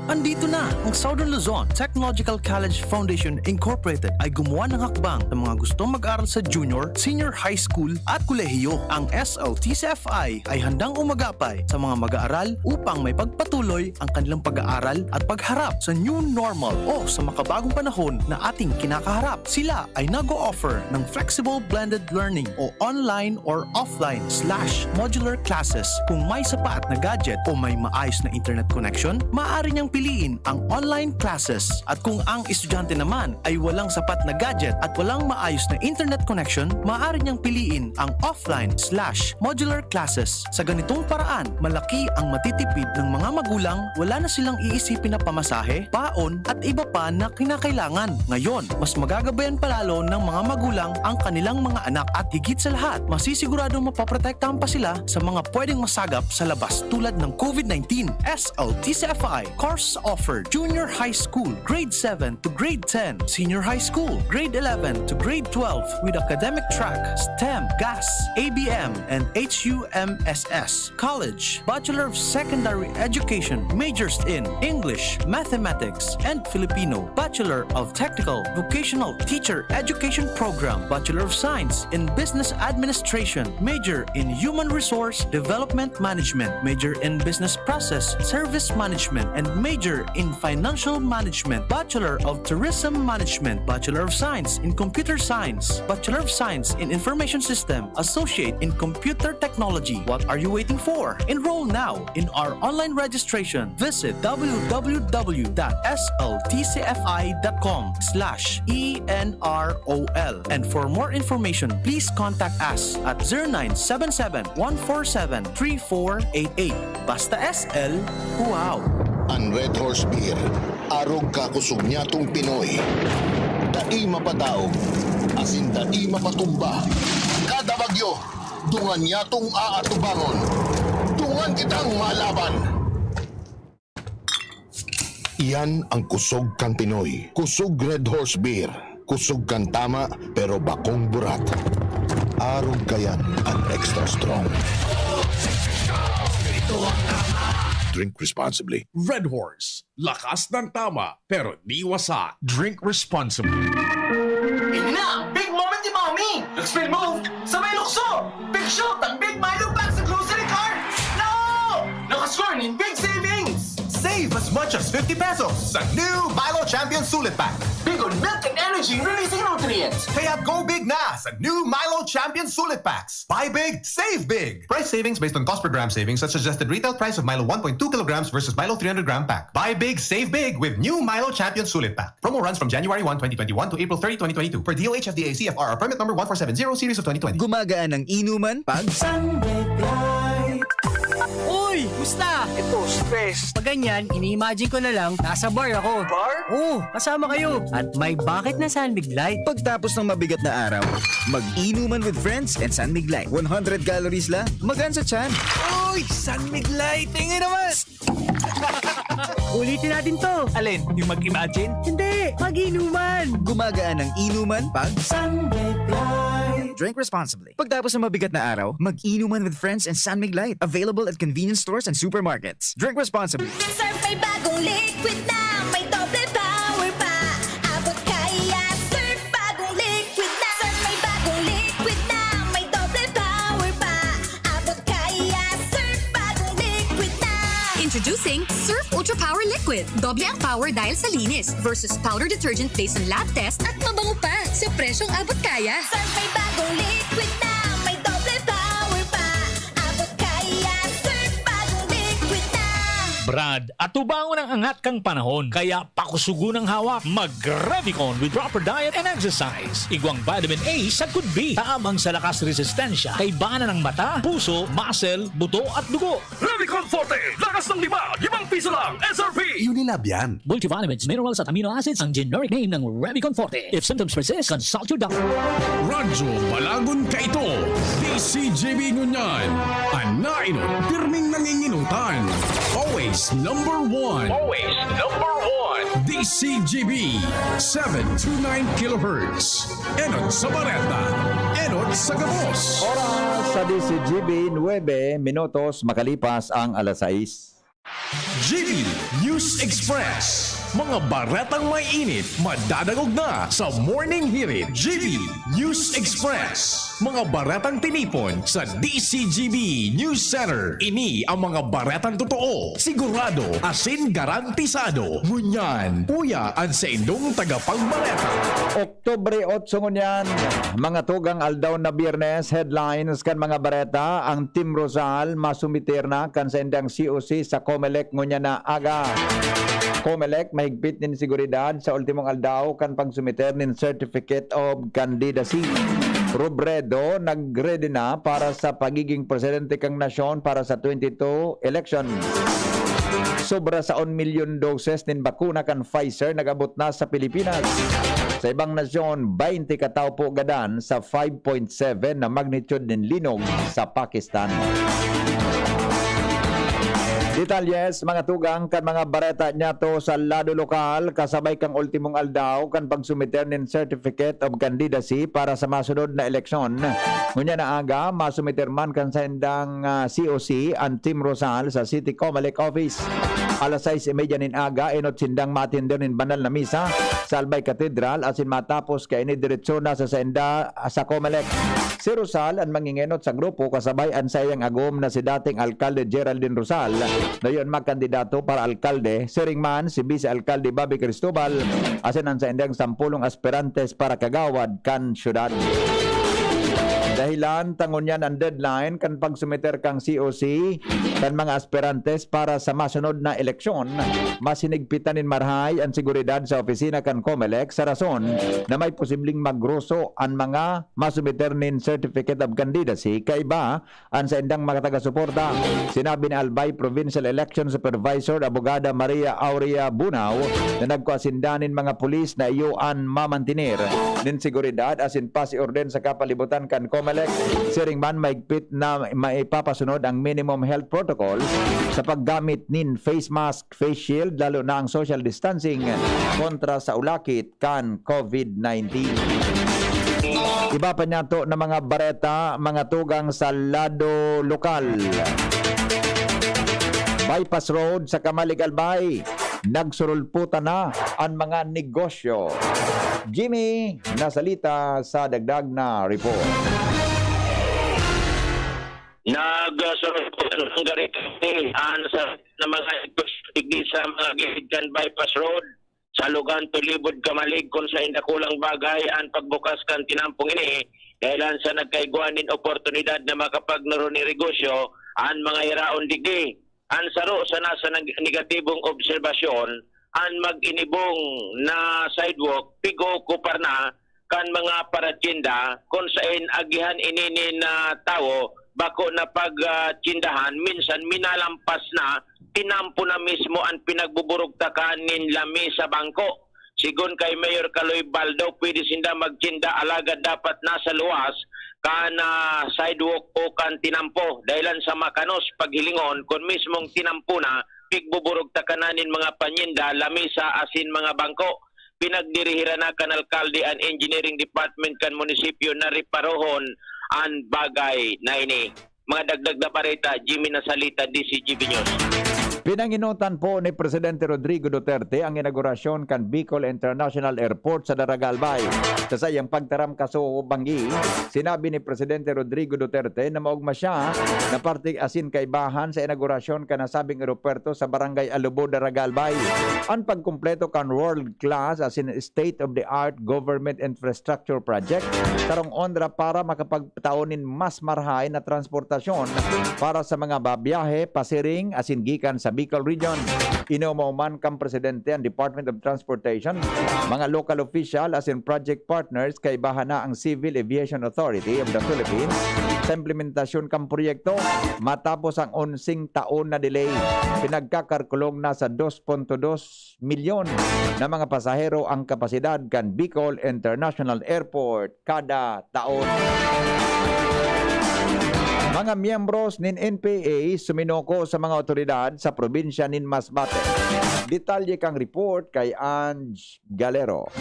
Andito na ang Southern Luzon Technological College Foundation Incorporated ay gumawa ng hakbang sa mga gustong mag-aral sa junior, senior high school at kolehiyo. Ang SLTCFI ay handang umagapay sa mga mag-aaral upang may pagpatuloy ang kanilang pag-aaral at pagharap sa new normal o sa makabagong panahon na ating kinakaharap. Sila ay nag-o-offer ng flexible blended learning o online or offline / modular classes. Kung may sapat na gadget o may maayos na internet connection, maaari niyang piliin ang online classes. At kung ang estudyante naman ay walang sapat na gadget at walang maayos na internet connection, maaari niyang piliin ang offline / modular classes. Sa ganitong paraan, malaki ang matitipid ng mga magulang, wala na silang iisipin na pamasahe, paon at iba pa na kinakailangan. Ngayon, mas magagabayan palalo ng mga magulang ang kanilang mga anak at higit sa lahat, masisiguradong mapaprotektahan pa sila sa mga pwedeng masagap sa labas tulad ng COVID-19. SLTCFI course offered junior high school, grade 7 to grade 10, senior high school, grade 11 to grade 12 with academic track, STEM, GAS, ABM, and HUMSS. College, Bachelor of Secondary Education, majors in English, Mathematics, and Filipino. Bachelor of Technical Vocational Teacher Education Program, Bachelor of Science in Business Administration, major in Human Resource Development Management, major in Business Process Service Management, and major in Financial Management, Bachelor of Tourism Management, Bachelor of Science in Computer Science, Bachelor of Science in Information System, Associate in Computer Technology. What are you waiting for? Enroll now in our online registration. Visit www.sltcfi.com/ENROL. And for more information, please contact us at 0977-147-3488. Basta SL, wow! Ang Red Horse Beer, arog kakusog niya tong Pinoy. Dai mapataog, asin dai mapatumba. Kada bagyo, dungan niya tong aatubangon. Dungan kitang malaban. Iyan ang kusog kang Pinoy. Kusog Red Horse Beer. Kusog kang tama pero bakong burat. Arog kayan at extra strong. Ito ang tama. Drink responsibly. Red Horse, lakas ng tama pero di wasak. Drink responsibly. Ini na! Big moment ni Mommy! Spin move! Sa may lukso! Big shoot! Ang big Milo pack sa grocery cart! No! Nakascore ng big savings! Save as much as 50 pesos sa new Milo Champion Sulit Pack. Big on milk and energy releasing nutrients. Kaya go big na sa new Milo Champion Sulit Packs. Buy big, save big. Price savings based on cost per gram savings at suggested retail price of Milo 1.2 kilograms versus Milo 300 gram pack. Buy big, save big with new Milo Champion Sulit Pack. Promo runs from January 1, 2021 to April 30, 2022 per DOH FDA CFR permit number 1470 series of 2020. Gumagaan ang inuman pag Sunlight. Uy! Musta? Ito, stress. Pag ganyan, ini-imagine ko na lang, nasa bar ako. Bar? Oo, kasama kayo. At may bucket na Sunbig Light. Pagtapos ng mabigat na araw, mag-inuman with friends and Sunbig Light. 100 calories lang, magaan sa tiyan. Uy! Sunbig Light! Tingin naman! Ulitin natin to. Alin? Yung mag-imagine? Hindi! Mag-inuman! Gumagaan ang inuman pag Sunbig Light. Drink responsibly. Pagtapos ng mabigat na araw, mag-inuman with friends and Sunbig Light. Available at convenience stores and supermarkets. Drink responsibly. Surf may bagong liquid na may doble power pa. Abot kaya Surf bagong liquid na. Surf may bagong liquid na may doble power pa. Abot kaya Surf bagong liquid na. Introducing Surf Ultra Power Liquid. Doble ang power dahil sa linis versus powder detergent based on lab test at mabango pa sa presyong abot kaya. Surf may bagong liquid na may doble power pa. Abot kaya Surf bagong liquid na. Brad, atubangon ang angat kang panahon, kaya pakusugo ng hawak. Mag-Revicon with proper diet and exercise. Igwang vitamin A sa could be. Taamang sa lakas resistensya, kay bana ng mata, puso, muscle, buto at dugo. Revicon Forte! Lakas ng 5 piso lang! SRP! Unilab yan. Multivitamins, minerals at amino acids ang generic name ng Revicon Forte. If symptoms persist, consult your doctor. Radyo Balagon ka ito. DCJB Ngunyan. Anaino, pirming nanginginutan. Always number one. Always number 1. DCGB 729 kilohertz. Enot sa Bareta. Enot sa Gabos. Oras sa DCGB 9 minutos makalipas ang alas 6. GB News Express. Mga baretang may init, madadagog na sa Morning Hirit. GB News Express. Mga baretang tinipon sa DCGB News Center. Ini ang mga baretang totoo, sigurado, asin garantisado. Ngunyan, puya ang sa indong tagapagbareta. Oktubre 8 ngunyan, mga tugang aldaw na Biyernes, headlines kan mga bareta, ang Team Rosal masumitir na kan sa indang COC sa Comelec ngunyan na aga. Comelec mahigpit nin seguridad sa ultimong aldaw kan pagsumiter nin Certificate of Candidacy. Robredo nag-ready na para sa pagiging presidente kang nasyon para sa 22 election. Sobra sa 1 million doses nin bakuna kan Pfizer nagabot na sa Pilipinas. Sa ibang nasyon, 20 katao po gadan sa 5.7 na magnitude nin linog sa Pakistan. Detalyes, mga tugang kan mga bareta niya to sa lado lokal, kasabay kang ultimong aldaw kan pagsumiter nin Certificate of Candidacy para sa masunod na eleksyon. Ngunya na aga, masumiter man kan sa indang COC ang Team Rosal sa City Comelec Office. Alas 6:30 nin aga, inot sindang matinder nin banal na misa sa Albay Cathedral asin matapos kay ini diretso na sa senda sa Comelec. Si Rosal ang mangingenot sa grupo kasabay ang sayang agom na si dating Alkalde Geraldine Rosal. Dayon magkandidato para alkalde, siringman si Vice Alkalde Bobby Cristobal, asin ang sa indang 10 aspirantes para kagawad kan syudad. Dahilan tangon yan ang deadline kan pagsumiter kang COC kan mga aspirantes para sa masunod na eleksyon. Masinigpitan nin marhay ang seguridad sa opisina kan Comelec sa rason na may posibleng magruso ang mga masumiter nin Certificate of Candidacy kaiba ang sa indang mga taga-suporta. Sinabi ni Albay Provincial Election Supervisor Abogada Maria Aurea Bunao na nagkuasindanin mga pulis na iyuan mamantinir nin seguridad asin pasi-orden sa kapalibutan kan Comelec. Siringman maigpit na maipapasunod ang minimum health protocol sa paggamit nin face mask, face shield, lalo na ang social distancing kontra sa ulakit kan COVID-19. Iba pa niya to na mga bareta, mga tugang sa lado lokal. Bypass Road sa Kamalig Albay, nagsurulputan na ang mga negosyo. Jimmy, nasalita sa dagdag na report. Nagsurulputan ng ganito sa na mga digdi sa mga gilid bypass road sa lugan tulibod kamalig kung sa indakulang bagay ang pagbukas kan tinampong ini dahilan sa nagkaiguanin oportunidad na makapagnaro ni negosyo ang mga hiraon digdi. Ang saro sa nasa negatibong obserbasyon ang mag-inibong na sidewalk pigo kupar na kan mga paratsinda kung saan agihan inini na tao bako na pagtsindahan minsan minalampas na tinampo na mismo ang pinagbuburugtakan nin lami sa bangko. Sigon kay Mayor Caloy Baldo, pwede sinda magtsinda alagad dapat nasa luwas kana sidewalk o kan tinampo. Dahilan sa makanos paghilingon kung mismong tinampo na pigbuburugtakanin mga panyinda, lamisa asin mga bangko. Pinagdirihira na kan alkalde and engineering department kan munisipyo na riparohon ang bagay na ini. Mga dagdag na parita, Jimmy Nasalita, DCGB News. Pinanginutan po ni Presidente Rodrigo Duterte ang inaugurasyon kan Bicol International Airport sa Daragalbay. Sa sayang pagtaram kaso Banggi, sinabi ni Presidente Rodrigo Duterte na maugma siya na parting asin kaibahan sa inaugurasyon kan nasabing aeropuerto sa Barangay Alubo, Daragalbay. Ang pagkumpleto kan world-class asin state-of-the-art government infrastructure project tarong ondra para makapagtaunin mas marhay na transportasyon para sa mga babiyahe, pasiring asin gikan sa Bicol Region. Inumauman kang Presidente ang Department of Transportation, mga local official as in project partners kay bahana ang Civil Aviation Authority of the Philippines sa implementasyon kang proyekto matapos ang 11 taon na delay. Pinagkakarkulong na sa 2.2 milyon na mga pasahero ang kapasidad kan Bicol International Airport kada taon. Mga miyembros nin NPA suminoko sa mga otoridad sa probinsya nin Masbate. Detalye kang report kay Ange Galero.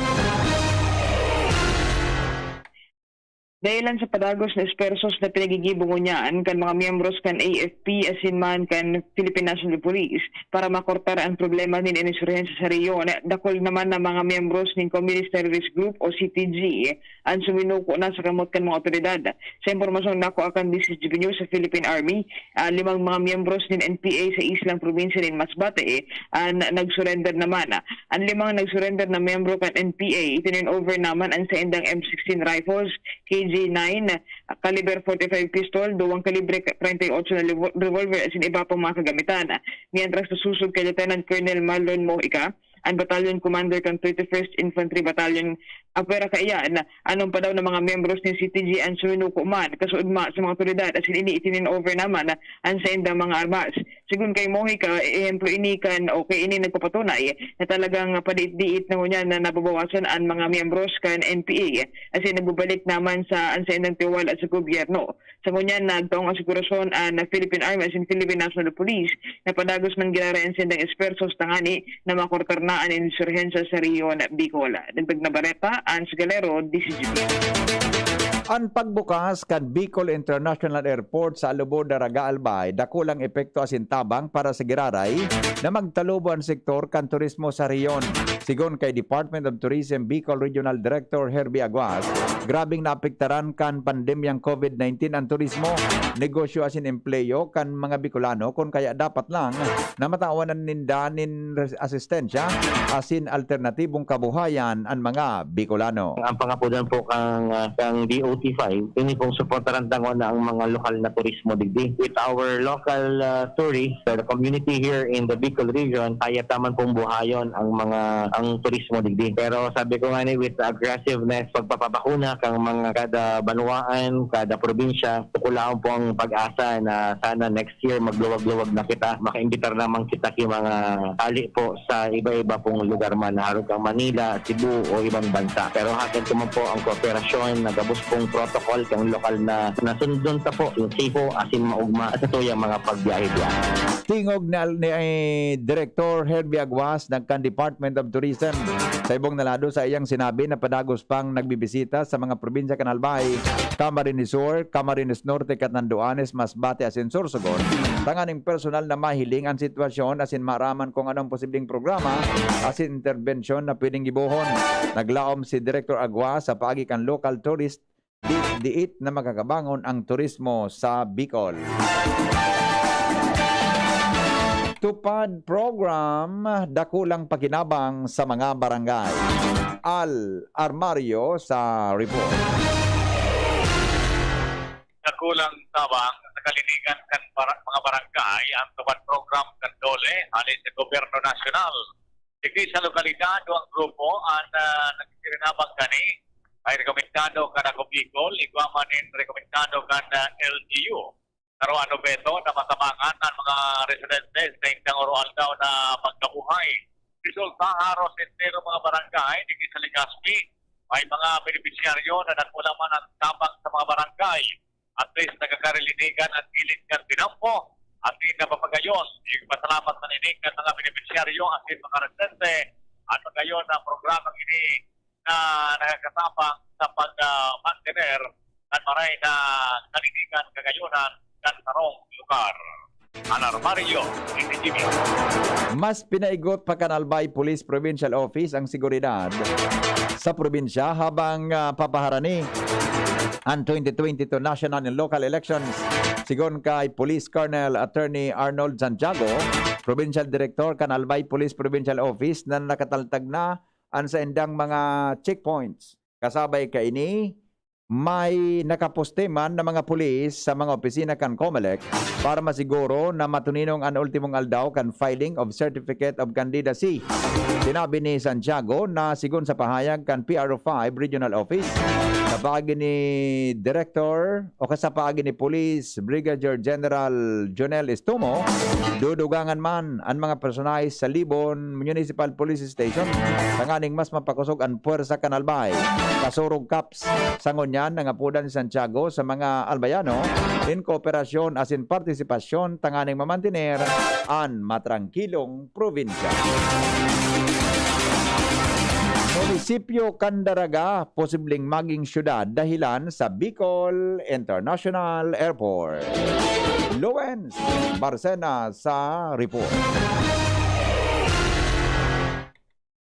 Dahilan sa padagos na espersos na pinagigibong niyan kan mga miyembros kan AFP asin man kan Philippine National Police para makortar ang problema nin insurhensya sa reyon. Dakol naman na mga miyembros nin Communist Terrorist Group o CTG ang suminuko na sa kamot kan mga otoridad. Sa impormasyon nako akan DCGB News sa Philippine Army, 5 mga miyembros nin NPA sa islang probinsya nin Masbate ang nagsurrender naman. Ang 5 nagsurrender na miyembro kan NPA itinin over naman ang sa indang M16 rifles, KJ-9, caliber 45 pistol, 2 kalibre 38 na revolver at iba pang mga kagamitan. Mientras nasusog kay Lieutenant Colonel Marlon Mojica, ang Battalion Commander kan 31st Infantry Battalion apera kaiyan anong pa daw ng mga membros ng CTG ang suminuko man kasuudma sa mga otoridad at itinin over naman ang sa indang mga armas. Sigun kay Mojica, ehemplo ini kan o kay ini nagpapatunay na talagang padiit-diit na ngunyan na nababawasan ang mga miyembros kan NPA as nagbabalik naman sa ang sa indang tiwala at sa gobyerno. Sa ngunyan nagtaong asigurasyon ang Philippine Army as in Philippine National Police na padagos ng ginarayan sa indang espersos tangani na makortar na ang insurhensya sa Rion, Bicol. Dagdag na bareta, Ans Galero, DCGB. Ang pagbukas kan Bicol International Airport sa Alubo, Daragalbay dakulang epekto asintabang para sa giraray na magtalubo ang sektor kan turismo sa riyon. Sigon kay Department of Tourism Bicol Regional Director Herbie Aguas, grabing naapektaran kan pandemyang COVID-19 ang turismo, negosyo asin empleyo kan mga Bicolano kung kaya dapat lang na matawanan nindanin asistensya asin alternatibong kabuhayan ang mga Bicolano. Ang pangapunan po kang DOT5, ini pong suportaran tangon na ang mga lokal na turismo digdi. With our local tourists, the community here in the Bicol region, kaya taman pong buhayon ang turismo digdi. Pero sabi ko nga ni, with aggressiveness, pagpapabakuna kang mga kada banwaan, kada probinsya, tukulaon po ang pag-asa na sana next year magluwag-luwag na kita. Makaimbitar naman kita yung mga tali po sa iba-iba pong lugar man, harap kang Manila, Cebu o ibang bansa. Pero hatid ko man po ang kooperasyon, nagabos pong protocol kang lokal na nasundon ta po, yung safe asin maugma at ito yung mga pagbiyahe-biyahe. Tingog ni Director Herbie Aguas ng Department of Tourism sa ibong nalado sa iyang sinabi na padagos pang nagbibisita sa mga probinsya Canalbay, Camarines Sur, Camarines Norte, Catanduanes, Masbate asin Sorsogon. Tanganing personal na mahiling ang sitwasyon asin maraman kung anong posibleng programa asin intervention na pwedeng gibuhon. Naglaom si Director Aguas sa paagi kan local tourist diit na magkakabangon ang turismo sa Bicol. tupad program dakulang pakinabang sa mga barangay. Al Armario sa report. Nakulang tabang sa kalinigan kan mga barangay ang tupad program kan dole halin sa gobyerno nasyonal. Digdi sa lokalidad ang grupo ang nagsirinabang kani ay rekomendado kan ako Bicol, iguamanin rekomendado kan LGU. Pero ano beto na matabangan ang mga residente sa indang oral daw na pagkabuhay. Resulta haros entero mga barangay, digdi sa Legazpi, may mga benepisyaryo na nagmulaman ang tabang sa mga barangay. At least nagkakarelinigan at gilid kan tinampo at di napapagayon. Yung pasalamat na ninigan ng mga benepisyaryo at mga residente at magayon ang programang ini na nakakatapang sa pag-mantener at maray na kalinigan kagayunan kan tarong lugar. Anar Mario, NTV. Mas pinaigot pa Canalbay Police Provincial Office ang seguridad sa probinsya habang papaharani ang 2022 national and local elections. Sigon kay Police Colonel Attorney Arnold Santiago, Provincial Director Canalbay Police Provincial Office na nakataltag na ang sa indang mga checkpoints. Kasabay ka ini, may nakaposte man na mga pulis sa mga opisina kan COMELEC para masiguro na matuninong ang ultimong aldaw kan filing of Certificate of Candidacy. Sinabi ni Santiago na sigon sa pahayag kan PRO5 Regional Office sa paagi ni Director o sa paagi ni Police Brigadier General Jonel Estomo, dudugangan man ang mga personay sa Libon Municipal Police Station tanganing mas mapakusog ang puwersa Canalbay. Kasurog Caps sangon yan ng apudan ni Santiago sa mga albayano in kooperasyon as in partisipasyon tanganing mamantiner ang matrangkilong probinsya. Munisipyo Candaraga posibleng maging syudad dahilan sa Bicol International Airport. Lawrence Barcena sa report.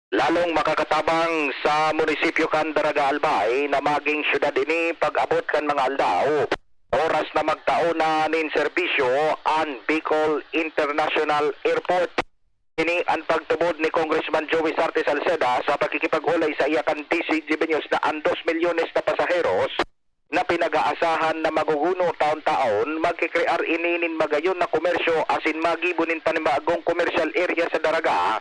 Lalong makakatabang sa munisipyo Candaraga Albay na maging syudad ini pag-abot kan mga aldaw. Oras na magtauna nin serbisyo ang Bicol International Airport. Ini ang pagtubod ni Congressman Joey Sarte Salceda sa pagkikipag-ulay sa iyakan DCGB News na ang 2 milyones na pasaheros na pinag-aasahan na maguguno taon-taon magkikrear ininin magayon na komersyo asin magibunin panibagong commercial area sa Daraga.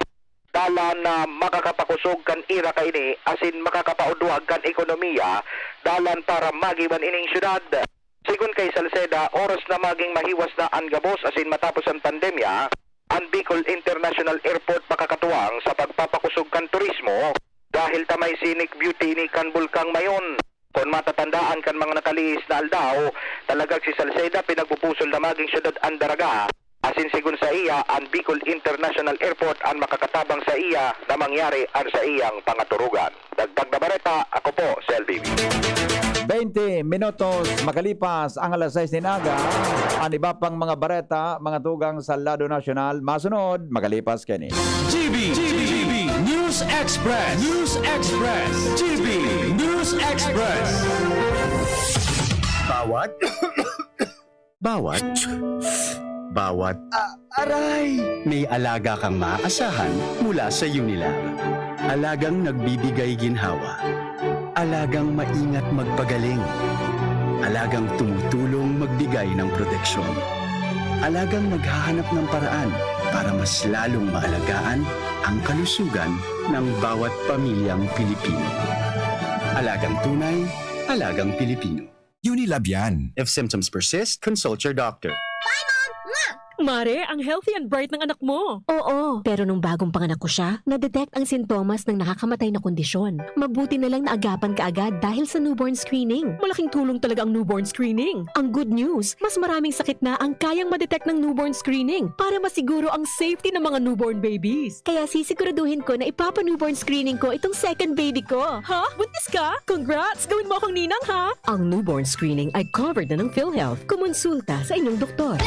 Dala na makakapakusog kan ira ka ini asin makakapauduag kan ekonomiya dalan para magiban ining syudad. Sigun kay Salceda, oras na maging mahiwas na ang gabos asin matapos ang pandemya, ang Bicol International Airport makakatuwang sa pagpapakusog kan turismo dahil tamay scenic beauty ni kan Bulkang Mayon. Kung matatandaan kan mga nakaliis na aldaw, talagang si Salceda pinagpupusol na maging syudad ang Daraga. Asin sigun sa iya, ang Bicol International Airport ang makakatabang sa iya na mangyari ang sa iyang pangaturugan. Dagdag na bareta, ako po, Selby. 20 minutos makalipas ang alas 6 din aga, ang iba pang mga bareta, mga tugang sa Lado Nacional, masunod, makalipas kini. GB News Express. News Express. GB News Express. Bawat aray! May alaga kang maaasahan mula sa Unilag. Alagang nagbibigay ginhawa. Alagang maingat magpagaling. Alagang tumutulong magbigay ng proteksyon. Alagang naghahanap ng paraan para mas lalong maalagaan ang kalusugan ng bawat pamilyang Pilipino. Alagang tunay, alagang Pilipino. Unilab yan. If symptoms persist, consult your doctor. Mare, ang healthy and bright ng anak mo. Oo, pero nung bagong panganak ko siya, na-detect ang sintomas ng nakakamatay na kondisyon. Mabuti na lang naagapan ka agad dahil sa newborn screening. Malaking tulong talaga ang newborn screening. Ang good news, mas maraming sakit na ang kayang ma-detect ng newborn screening para masiguro ang safety ng mga newborn babies. Kaya sisiguraduhin ko na ipapa-newborn screening ko itong second baby ko. Ha? Buntis ka? Congrats! Gawin mo akong ninang, ha? Ang newborn screening ay covered na ng PhilHealth. Kumonsulta sa inyong doktor.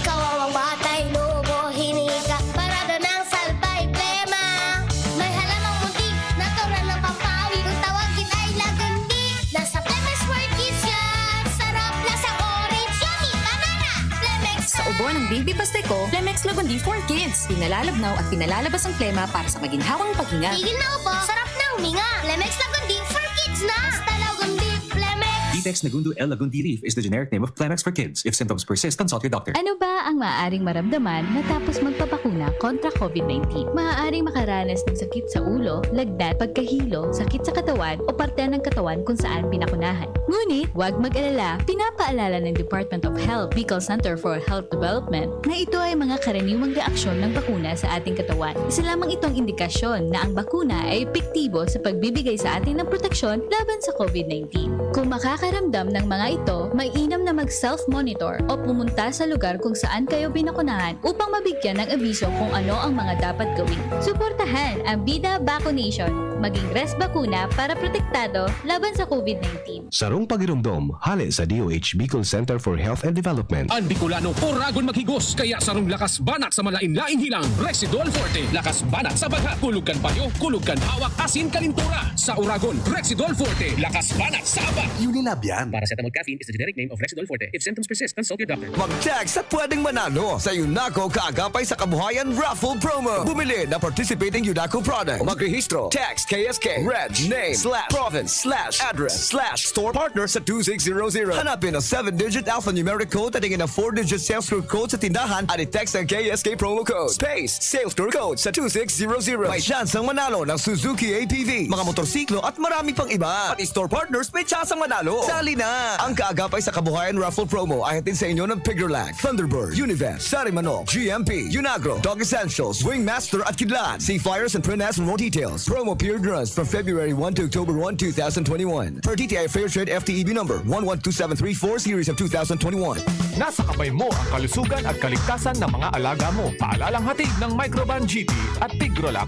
Kawawang batay, lubo, hinika, parada ng salbay, plema. May halamang muntik, natural ng pampawi, kung tawagin ay lagandi. Nasa Plemex Word Kids yan, sarap lasang orange, yummy, banana, Plemex. Sa ubo ng Bimbi Pasteco, Flemex Lagundi for Kids. Pinalalabnaw at pinalalabas ang plema para sa maginhawang paghinga. Tigil na upo, sarap na huminga. Lemex Lagundi for kids na. Basta Lagundi, Lemex. Vitex Nagundo L. Lagundi Leaf is the generic name of Flemex for kids. If symptoms persist, consult your doctor. Ano ba ang maaaring maramdaman matapos magpapakuna kontra COVID-19? Maaaring makaranas ng sakit sa ulo, lagnat, pagkahilo, sakit sa katawan o parte ng katawan kung saan pinakunahan. Ngunit, huwag mag-alala, pinapaalala ng Department of Health, Bicol Center for Health Development, na ito ay mga karaniwang reaksyon ng bakuna sa ating katawan. Isa lamang itong indikasyon na ang bakuna ay epektibo sa pagbibigay sa atin ng proteksyon laban sa COVID-19. Kung makakaramdam ng mga ito, mainam na mag-self-monitor o pumunta sa lugar kung saan kayo binakunahan upang mabigyan ng abiso kung ano ang mga dapat gawin. Suportahan ang Bida Vaccination, maging rest bakuna para protektado laban sa COVID-19. Sarong pagirumdom, hali sa DOH Bicol Center for Health and Development. Ang Bicolano, oragon maghigos, kaya sarong lakas banat sa malain-laing hilang. Rexidol Forte, lakas banat sa baga, kulugkan payo, kulugkan hawak, asin kalintura. Sa oragon, Rexidol Forte, lakas banat sa aba. Unilab yan. Paracetamol caffeine is the generic name of Rexidol Forte. If symptoms persist, consult your doctor. Mag-text at pwedeng manalo sa Unaco Kaagapay sa Kabuhayan Raffle Promo. Bumili na participating Unaco product. Magrehistro. Text KSK, reg, name, /province, /address, /store partner sa 2600. Hanapin ang 7-digit alphanumeric code at tingin ang 4-digit sales store code sa tindahan at i-text ang KSK promo code. Space, sales store code sa 2600. May chance ang manalo ng Suzuki APV, mga motorsiklo at marami pang iba. Pati store partners may chance ang manalo. Sali na! Ang Kaagapay sa Kabuhayan Raffle Promo ay hatid sa inyo ng Piggerlag, Thunderbird, Univest, Sarimanok, GMP, Unagro, Dog Essentials, Wingmaster at Kidlat. See flyers and print ads for more details. Promo period runs from February 1 to October 1, 2021. Per DTI Fair Trade FTEB number 112734 series of 2021. Nasa kamay mo ang kalusugan at kaligtasan ng mga alaga mo. Paalalang hatid ng Microban GP at Tigrolac.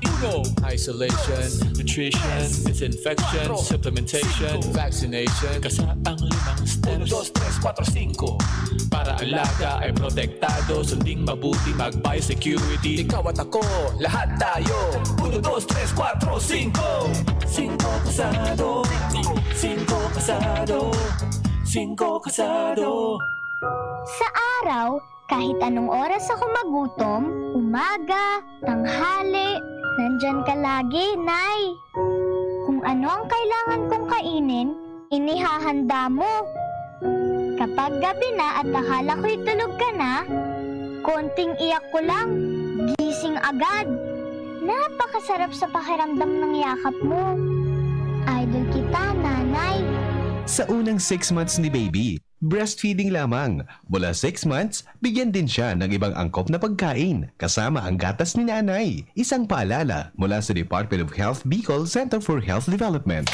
Isolation, nutrition, disinfection, supplementation, vaccination. Kasaang 5 steps. 1, 2, 3, 4, 5. Para alaga ay protektado, sunding mabuti mag-biosecurity. Ikaw at ako, lahat tayo. 1, 2, 3, 4, 5. 5 kasado. 5 kasado. 5 kasado. Sa araw, kahit anong oras ako magutom, umaga, tanghali, nandyan ka lagi, Nay. Kung ano ang kailangan kong kainin, inihahanda mo. Kapag gabi na at akala ko'y tulog ka na, konting iyak ko lang, gising agad. Napakasarap sa pakiramdam ng yakap mo. Idol kita, Nanay. Sa unang 6 months ni baby, breastfeeding lamang. Mula 6 months, bigyan din siya ng ibang angkop na pagkain, kasama ang gatas ni nanay. Isang paalala mula sa Department of Health Bicol Center for Health Development.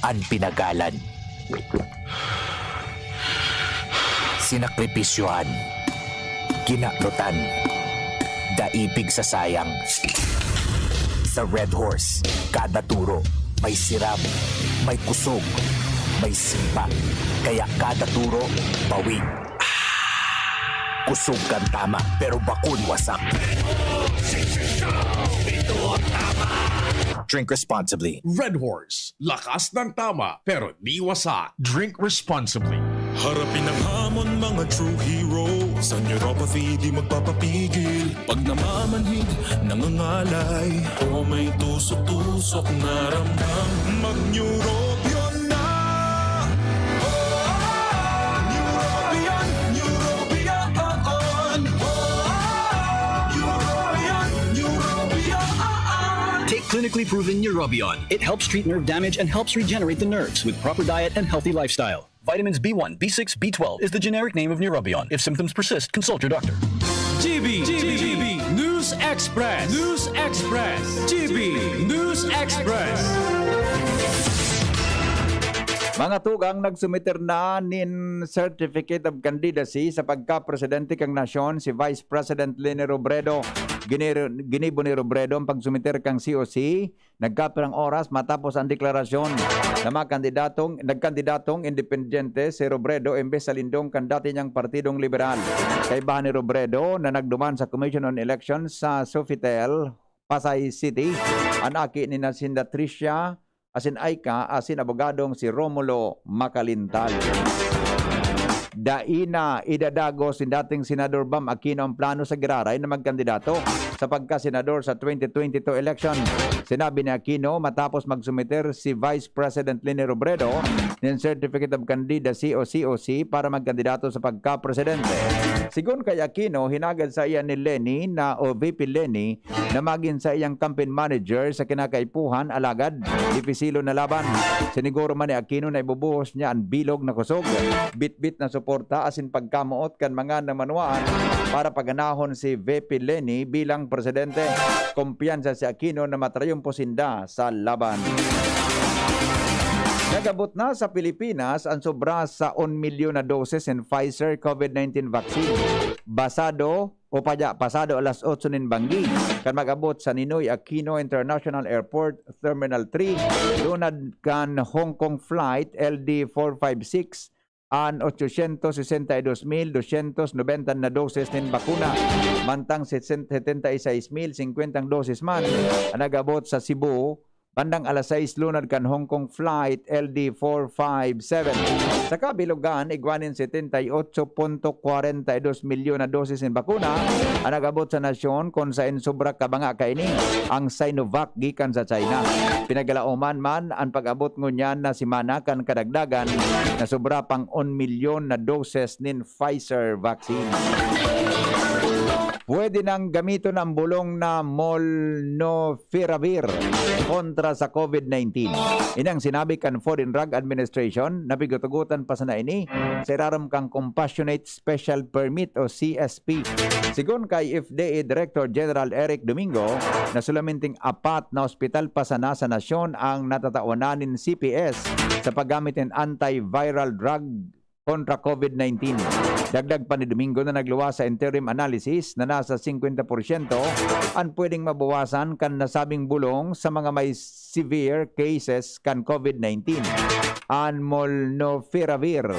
Ang pinagalan. Sinakripisyohan. Ginaklutan. Daipig sa sayang. Sa Red Horse, kada turo, may siram, may kusog, may simpa. Kaya kada turo, bawi. Kusog kang tama, pero bakun wasak. Drink responsibly. Red Horse, lakas ng tama pero di wasa. Drink responsibly. Harapin ang hamon, mga true hero. Sa neuropathy di magpapapigil. Pag namamanhid, nangangalay, o may tusok-tusok na ramdam, mag-Neurobion na. Neurobion, Neurobion. Take clinically proven Neurobion. It helps treat nerve damage and helps regenerate the nerves with proper diet and healthy lifestyle. Vitamins B1, B6, B12 is the generic name of Neurobion. If symptoms persist, consult your doctor. GB News Express. News Express. GB News Express. Mga tugang nagsumiter na nin Certificate of Candidacy sa pagka-presidente kang nasyon si Vice President Leni Robredo. Ginibo ni Robredo ang pagsumiter kang COC. Nagkapirang oras matapos ang deklarasyon na nagkandidatong independyente si Robredo imbes sa lindong kan dati niyang Partidong Liberal. Kaibahan ni Robredo na nagduman sa Commission on Elections sa Sofitel, Pasay City. Anaki ni Nasinda Tricia asin Aika asin abogadong si Romulo Makalintal. Daina idadagos ni dating Senador Bam Aquino ang plano sa Giraray na magkandidato sa pagka-senador sa 2022 election. Sinabi ni Aquino matapos magsumiter si Vice President Leni Robredo ng Certificate of Candidacy o COC para magkandidato sa pagka-presidente. Sigon kay Aquino, hinagad sa iya ni Leni o VP Leni na maging sa iyang campaign manager sa kinakaipuhan alagad difisilo na laban. Siniguro man ni Aquino na ibubuhos niya ang bilog na kusog, bit-bit na suporta asin pagkamuot kan mga namanwaan para paganahon si VP Leni bilang presidente. Kumpiyansa si Aquino na matrayumpo sinda sa laban. Nagabot na sa Pilipinas ang sobra sa 1 milyon na doses in Pfizer COVID-19 vaccine. Pasado alas 8 nin banggi kan magabot sa Ninoy Aquino International Airport Terminal 3 lunad kan Hong Kong flight LD456 an 862,290 na doses nin bakuna. Mantang 76,050 doses man ang nagabot sa Cebu bandang alas 6 lunad kan Hong Kong flight LD457. Sa kabilugan, igwanin 78.42 milyon na dosis ng bakuna ang nagabot sa nasyon kung saan sobra kabanga kaini ang Sinovac gikan sa China. Pinagalaoman man ang pag-abot ngunyan na simana kan kadagdagan na sobra pang 1 milyon na doses nin Pfizer vaccine. Pwede nang gamiton ang bulong na Molnupiravir kontra sa COVID-19. Inang sinabi kan Food and Drug Administration na bigutugutan pa sa naini sa iraram kang Compassionate Special Permit o CSP. Sigon kay FDA Director General Eric Domingo na sulaminting 4 na ospital pa sana sa nasyon ang natatawanan ng CPS sa paggamit ng antiviral drug kontra COVID-19. Dagdag pa ni Domingo na nagluwas sa interim analysis na nasa 50% ang pwedeng mabawasan kan nasabing bulong sa mga may severe cases kan COVID-19. Ang Molnupiravir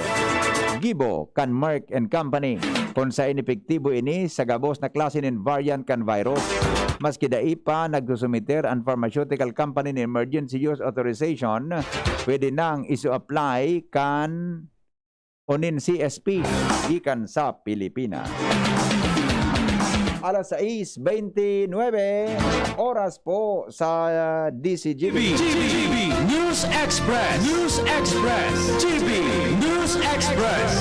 gibo kan Merck and Company kung sa inepektibo ini sa gabos na klase ng variant kan virus. Maski dai pa nagsusumiter ang pharmaceutical company ng emergency use authorization, pwede nang isu-apply kan onin CSP gikan sa Pilipinas. Alas 6:29 oras po sa DCGB. GB News Express. News Express. GB News Express.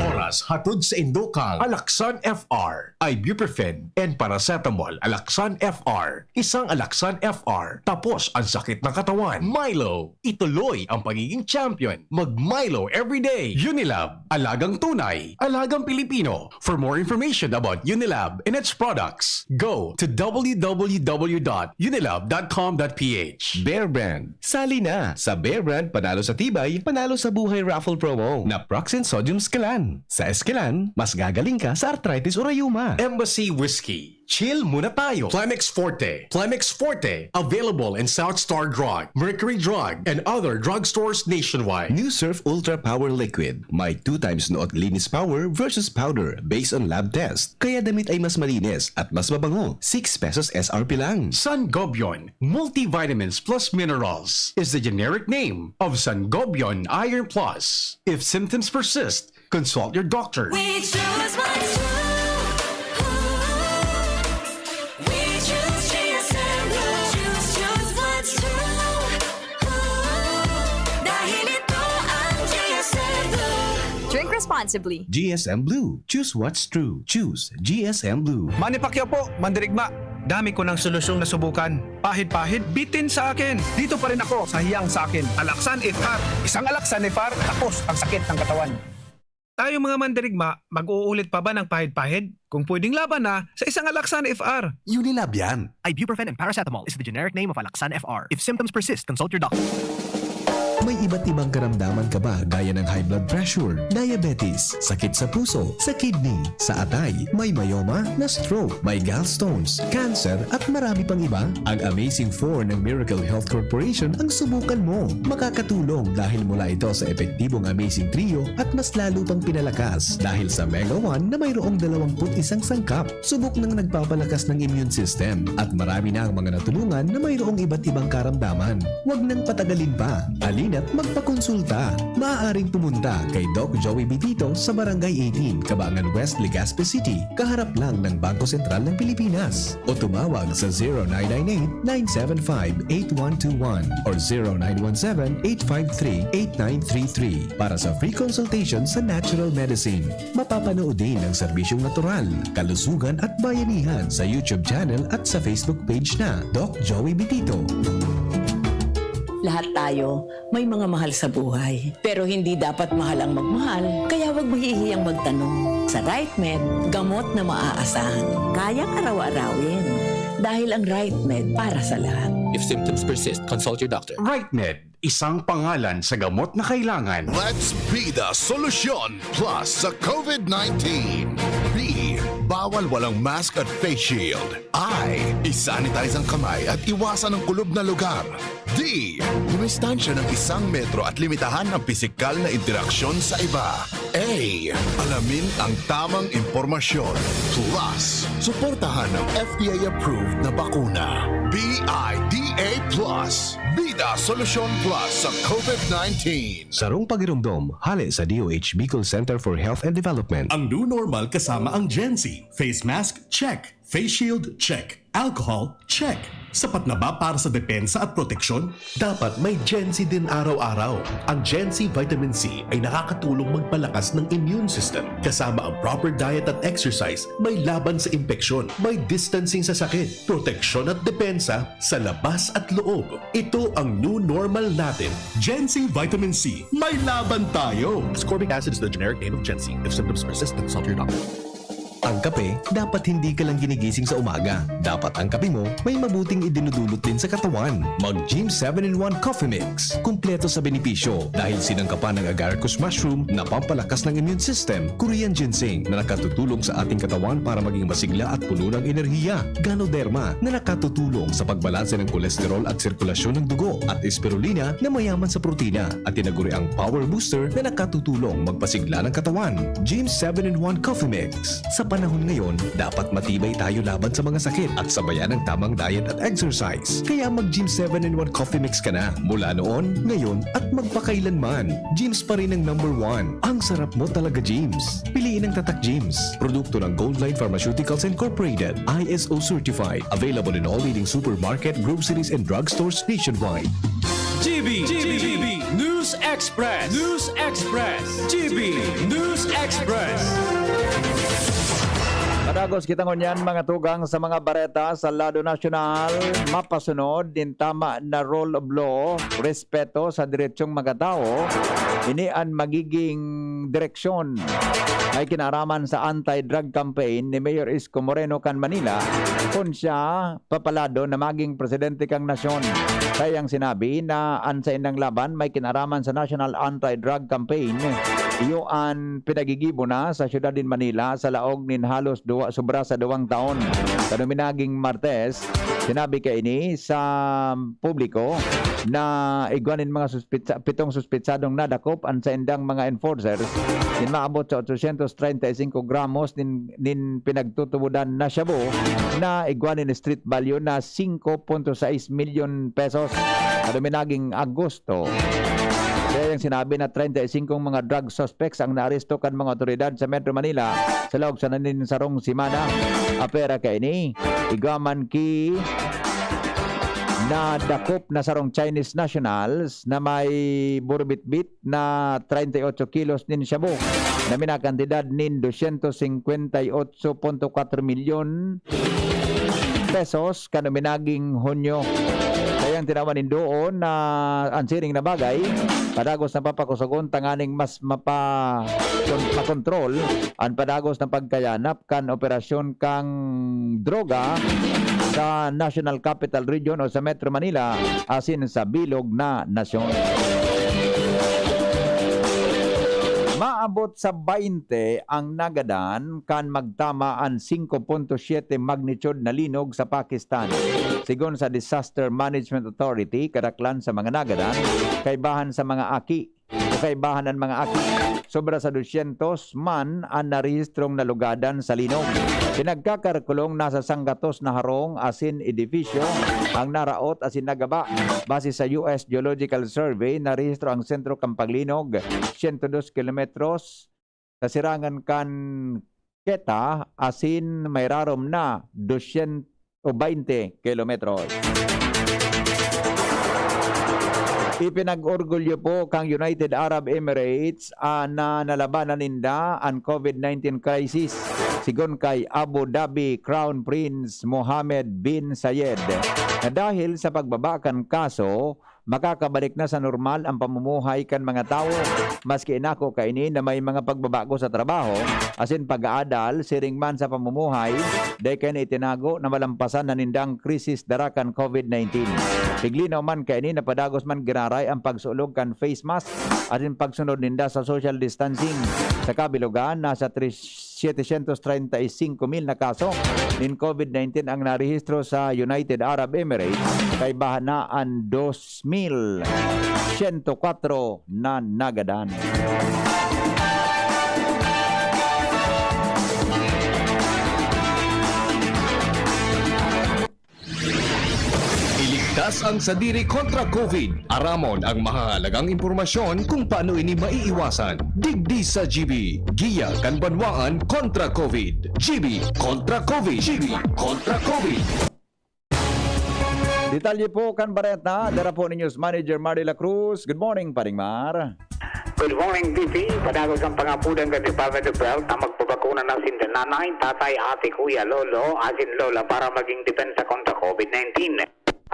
Oras hatod sa Indokang Alaksan FR, Ibuprofen and Paracetamol. Alaksan FR, isang Alaksan FR. Tapos ang sakit ng katawan. Milo, ituloy ang pagiging champion. Mag-Milo everyday. Unilab, alagang tunay, alagang Pilipino. For more information about Unilab and its products, go to www.unilab.com.ph. Bear Brand. Sali na! Sa Bear Brand, panalo sa tibay, panalo sa buhay raffle promo na Proxen Sodium Scalan. Sa Escalan, mas gagaling ka sa arthritis o rayuma. Embassy Whiskey. Chill muna tayo. Plemex Forte. Plemex Forte. Available in South Star Drug, Mercury Drug, and other drugstores nationwide. New Surf Ultra Power Liquid. May 2 times noot linis power versus powder based on lab test. Kaya damit ay mas malinis at mas mabango. 6 pesos SRP lang. Sangobion Multivitamins Plus Minerals is the generic name of Sangobion Iron Plus. If symptoms persist, consult your doctor. We choose what's true. We choose GSM Blue. Choose what's true. Dahil ito ang GSM Blue. Drink responsibly. GSM Blue. Choose what's true. Choose GSM Blue. Manny Pacquiao po, Mandirigma. Dami ko ng solusyong nasubukan. Pahid-pahid, bitin sa akin. Dito pa rin ako sa hiyang sa akin. Alaksan FR. Isang Alaksan FR, tapos ang sakit ng katawan. Tayo mga mandirigma, mag-uulit pa ba ng pahid-pahid? Kung pwedeng laban na sa isang Alaksan FR. Unilab yan. Ibuprofen and paracetamol is the generic name of Alaksan FR. If symptoms persist, consult your doctor. May iba't ibang karamdaman ka ba gaya ng high blood pressure, diabetes, sakit sa puso, sa kidney, sa atay, may myoma, na stroke, may gallstones, cancer at marami pang iba? Ang Amazing 4 ng Miracle Health Corporation ang subukan mo. Makakatulong dahil mula ito sa epektibong Amazing Trio at mas lalo pang pinalakas dahil sa Mega 1 na mayroong 21 sangkap. Subok ng nagpapalakas ng immune system at marami na ang mga natulungan na mayroong iba't ibang karamdaman. Huwag nang patagalin pa. Alin halina't magpakonsulta. Maaaring pumunta kay Doc Joey Bitito sa Barangay 18, Cabangan West, Legazpi City, kaharap lang ng Bangko Sentral ng Pilipinas. O tumawag sa 0998-975-8121 or 0917-853-8933 para sa free consultation sa natural medicine. Mapapanood din ang serbisyong natural, kalusugan at bayanihan sa YouTube channel at sa Facebook page na Doc Joey Bitito. Lahat tayo may mga mahal sa buhay. Pero hindi dapat mahal ang magmahal, kaya huwag mahihiyang magtanong. Sa RightMed, gamot na maaasahan. Kayang araw-arawin. Dahil ang RightMed para sa lahat. If symptoms persist, consult your doctor. RightMed, isang pangalan sa gamot na kailangan. Let's be the solution plus sa COVID-19. B. Bawal walang mask at face shield. I. Isanitize ang kamay at iwasan ang kulob na lugar. D. Dumistansya ng 1 metro at limitahan ang pisikal na interaksyon sa iba. A. Alamin ang tamang impormasyon. Plus, suportahan ang FDA-approved na bakuna. BIDA Plus. Bida Solusyon Plus sa COVID-19. Sarong pagirumdom, hali sa DOH Bicol Center for Health and Development. Ang new normal kasama ang Gen-Z. Face mask, check. Face shield, check. Alcohol, check. Sapat na ba para sa depensa at proteksyon? Dapat may Gen-Z din araw-araw. Ang Gen-Z Vitamin C ay nakakatulong magpalakas ng immune system. Kasama ang proper diet at exercise, may laban sa impeksyon, may distancing sa sakit, proteksyon at depensa sa labas at loob. Ito ang new normal natin. Gen-Z Vitamin C. May laban tayo! Ascorbic acid is the generic name of Gen-Z. If symptoms persist, consult your doctor. Ang kape, dapat hindi ka lang ginigising sa umaga. Dapat ang kape mo may mabuting idinudulot din sa katawan. Mag-Gym 7-in-1 Coffee Mix. Kumpleto sa benepisyo dahil sinangkapan ng agaricus mushroom na pampalakas ng immune system, Korean ginseng na nakatutulong sa ating katawan para maging masigla at puno ng enerhiya, Ganoderma na nakatutulong sa pagbalanse ng kolesterol at sirkulasyon ng dugo, at spirulina na mayaman sa protina at tinaguri ang Power Booster na nakatutulong magpasigla ng katawan. Gym 7-in-1 Coffee Mix. Sa panahon ngayon, dapat matibay tayo laban sa mga sakit at sabayan ng tamang diet at exercise. Kaya mag-Gym 7-in-1 Coffee Mix ka na mula noon, ngayon at magpakailanman. Gyms pa rin ang #1. Ang sarap mo talaga, Gyms. Piliin ang Tatak Gyms. Produkto ng Goldline Pharmaceuticals Incorporated. ISO certified. Available in all leading supermarket, groceries, and drugstores nationwide. GB News Express. News Express. GB News Express. Padagos kita ngunyan mga tugang sa mga bareta sa lado nasyonal, mapasunod din tama na rule of law, respeto sa diretsyong mga tao, ini ang magiging direksyon ay kinaraman sa anti-drug campaign ni Mayor Isko Moreno kan Manila kung siya papalado na maging presidente kang nasyon. Kayang sinabi na ansain ng laban may kinaraman sa National Anti-Drug Campaign. Iyo ang pinagigibo na sa syudad din Manila sa laog nin halos sobra sa 2 taon. Kanuminaging Martes, sinabi ka ini sa publiko na igwanin mga 7 suspitsadong nadakop ang sa indang mga enforcers din maabot sa 835 gramos nin pinagtutubudan na shabu na igwanin street value na 5.6 million pesos. Kanuminaging Agosto, kaya yung sinabi na 35 mga drug suspects ang naaresto kan mga otoridad sa Metro Manila sa loob sa naninsarong simana. Apera ka ini, igaman ki na dakop na sarong Chinese nationals na may burbitbit na 38 kilos nin shabu na minakantidad nin 258.4 milyon pesos kanuminaging Hunyo. Kayang tinawanin doon na ansiring na bagay, padagos na papakusagon tanganing mas makontrol ang padagos na pagkayanap kan operasyon kang droga sa National Capital Region o sa Metro Manila asin sa bilog na nasyon. Maabot sa 20 ang nagadan kan magtama ang 5.7 magnitude na linog sa Pakistan. Sigon sa Disaster Management Authority, kadaklan sa mga nagadan, kaibahan sa mga aki kaibahan ng mga aki. Sobra sa 200 man ang narehistrong nalugadan sa linog. Pinagkakarkulong nasa sanggatos na harong asin edifisyo ang naraot asin nagaba. Base sa US Geological Survey, narehistro ang sentro Kampaglinog 102 kilometros sa sirangan kan Keta asin may rarom na 220 kilometros. Ipinag-orgulyo po kang United Arab Emirates na nalabanan ninda ang COVID-19 crisis sigon kay Abu Dhabi Crown Prince Mohammed bin Zayed na dahil sa pagbabakan kaso makakabalik na sa normal ang pamumuhay kan mga tao maski inako kaini na may mga pagbabago sa trabaho asin pag-aadal siring man sa pamumuhay day kay itinago na malampasan na nindang krisis darakan COVID-19. Tiglinaw man kaini na padagos man ginaray ang pagsulog kan face mask asin pagsunod ninda sa social distancing. Sa kabilugan nasa 735,000 na kaso nin COVID-19 ang narehistro sa United Arab Emirates kay bahanaan 2,104 na nagadan. Iligtas ang sadiri kontra COVID. Aramon ang mahalagang impormasyon kung paano ini maiiwasan. Digdi sa GB. Giya kan banwaan kontra COVID. GB kontra COVID. GB kontra COVID. Detalye po kan bareta, dara po ni News Manager Mar de la Cruz. Good morning, Paring Mar. Good morning, BP. Padagos ang pangapudan ng Department of Health na magpapakuna ng sindananay, tatay, ate, kuya, lolo, asin lola para maging depensa kontra COVID-19.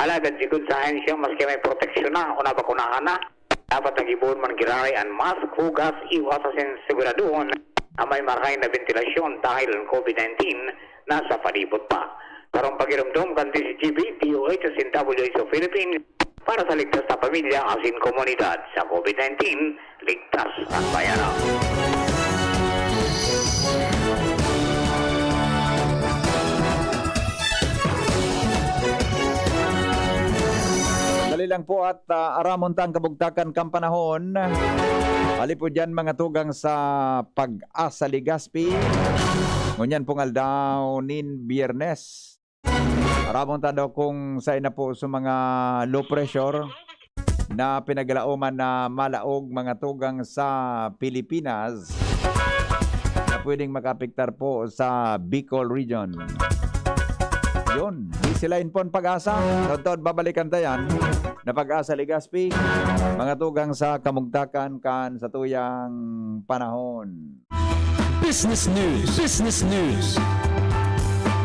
Alagad sigud sa ahensya maski may proteksyon na o nabakunahan na, dapat nag-ibuon man giraray ang mask, hugas, iwas asin siguraduhon na may maray na ventilasyon dahil ang COVID-19 nasa palibot pa. Karong pagiramdom kan DCGB, DOH asin WHO Philippines para sa ligtas na pamilya asin komunidad sa COVID-19, ligtas ang bayaran. Dali lang po at aramon tang kabugtakan kang panahon. Ali po dyan mga tugang sa Pag-asa Legazpi. Ngunyan pong aldaw nin Biyernes. Aramon ta daw kung saan na po sa mga low pressure na pinaglalauman na malaog mga tugang sa Pilipinas na pwedeng makapiktar po sa Bicol region. Yun, di sila inpon Pag-asa. Tod babalikan tayan na Pag-asa Legazpi, mga tugang sa kamugtakan kan sa tuyang panahon. Business News. Business News.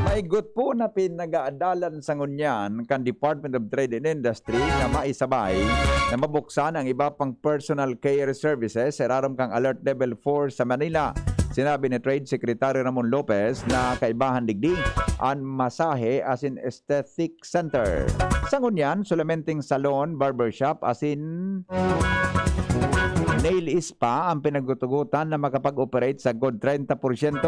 Maigot po na pinag-aadalan sa ngunyan kan Department of Trade and Industry na maisabay na mabuksan ang iba pang personal care services sa raram kang Alert Level 4 sa Manila. Sinabi ni Trade Secretary Ramon Lopez na kaibahan digdi ang masahe as in aesthetic center. Sa ngunyan, sulamenting salon, barbershop as in nail spa ang pinagutugutan na makapag-operate sa good 30%.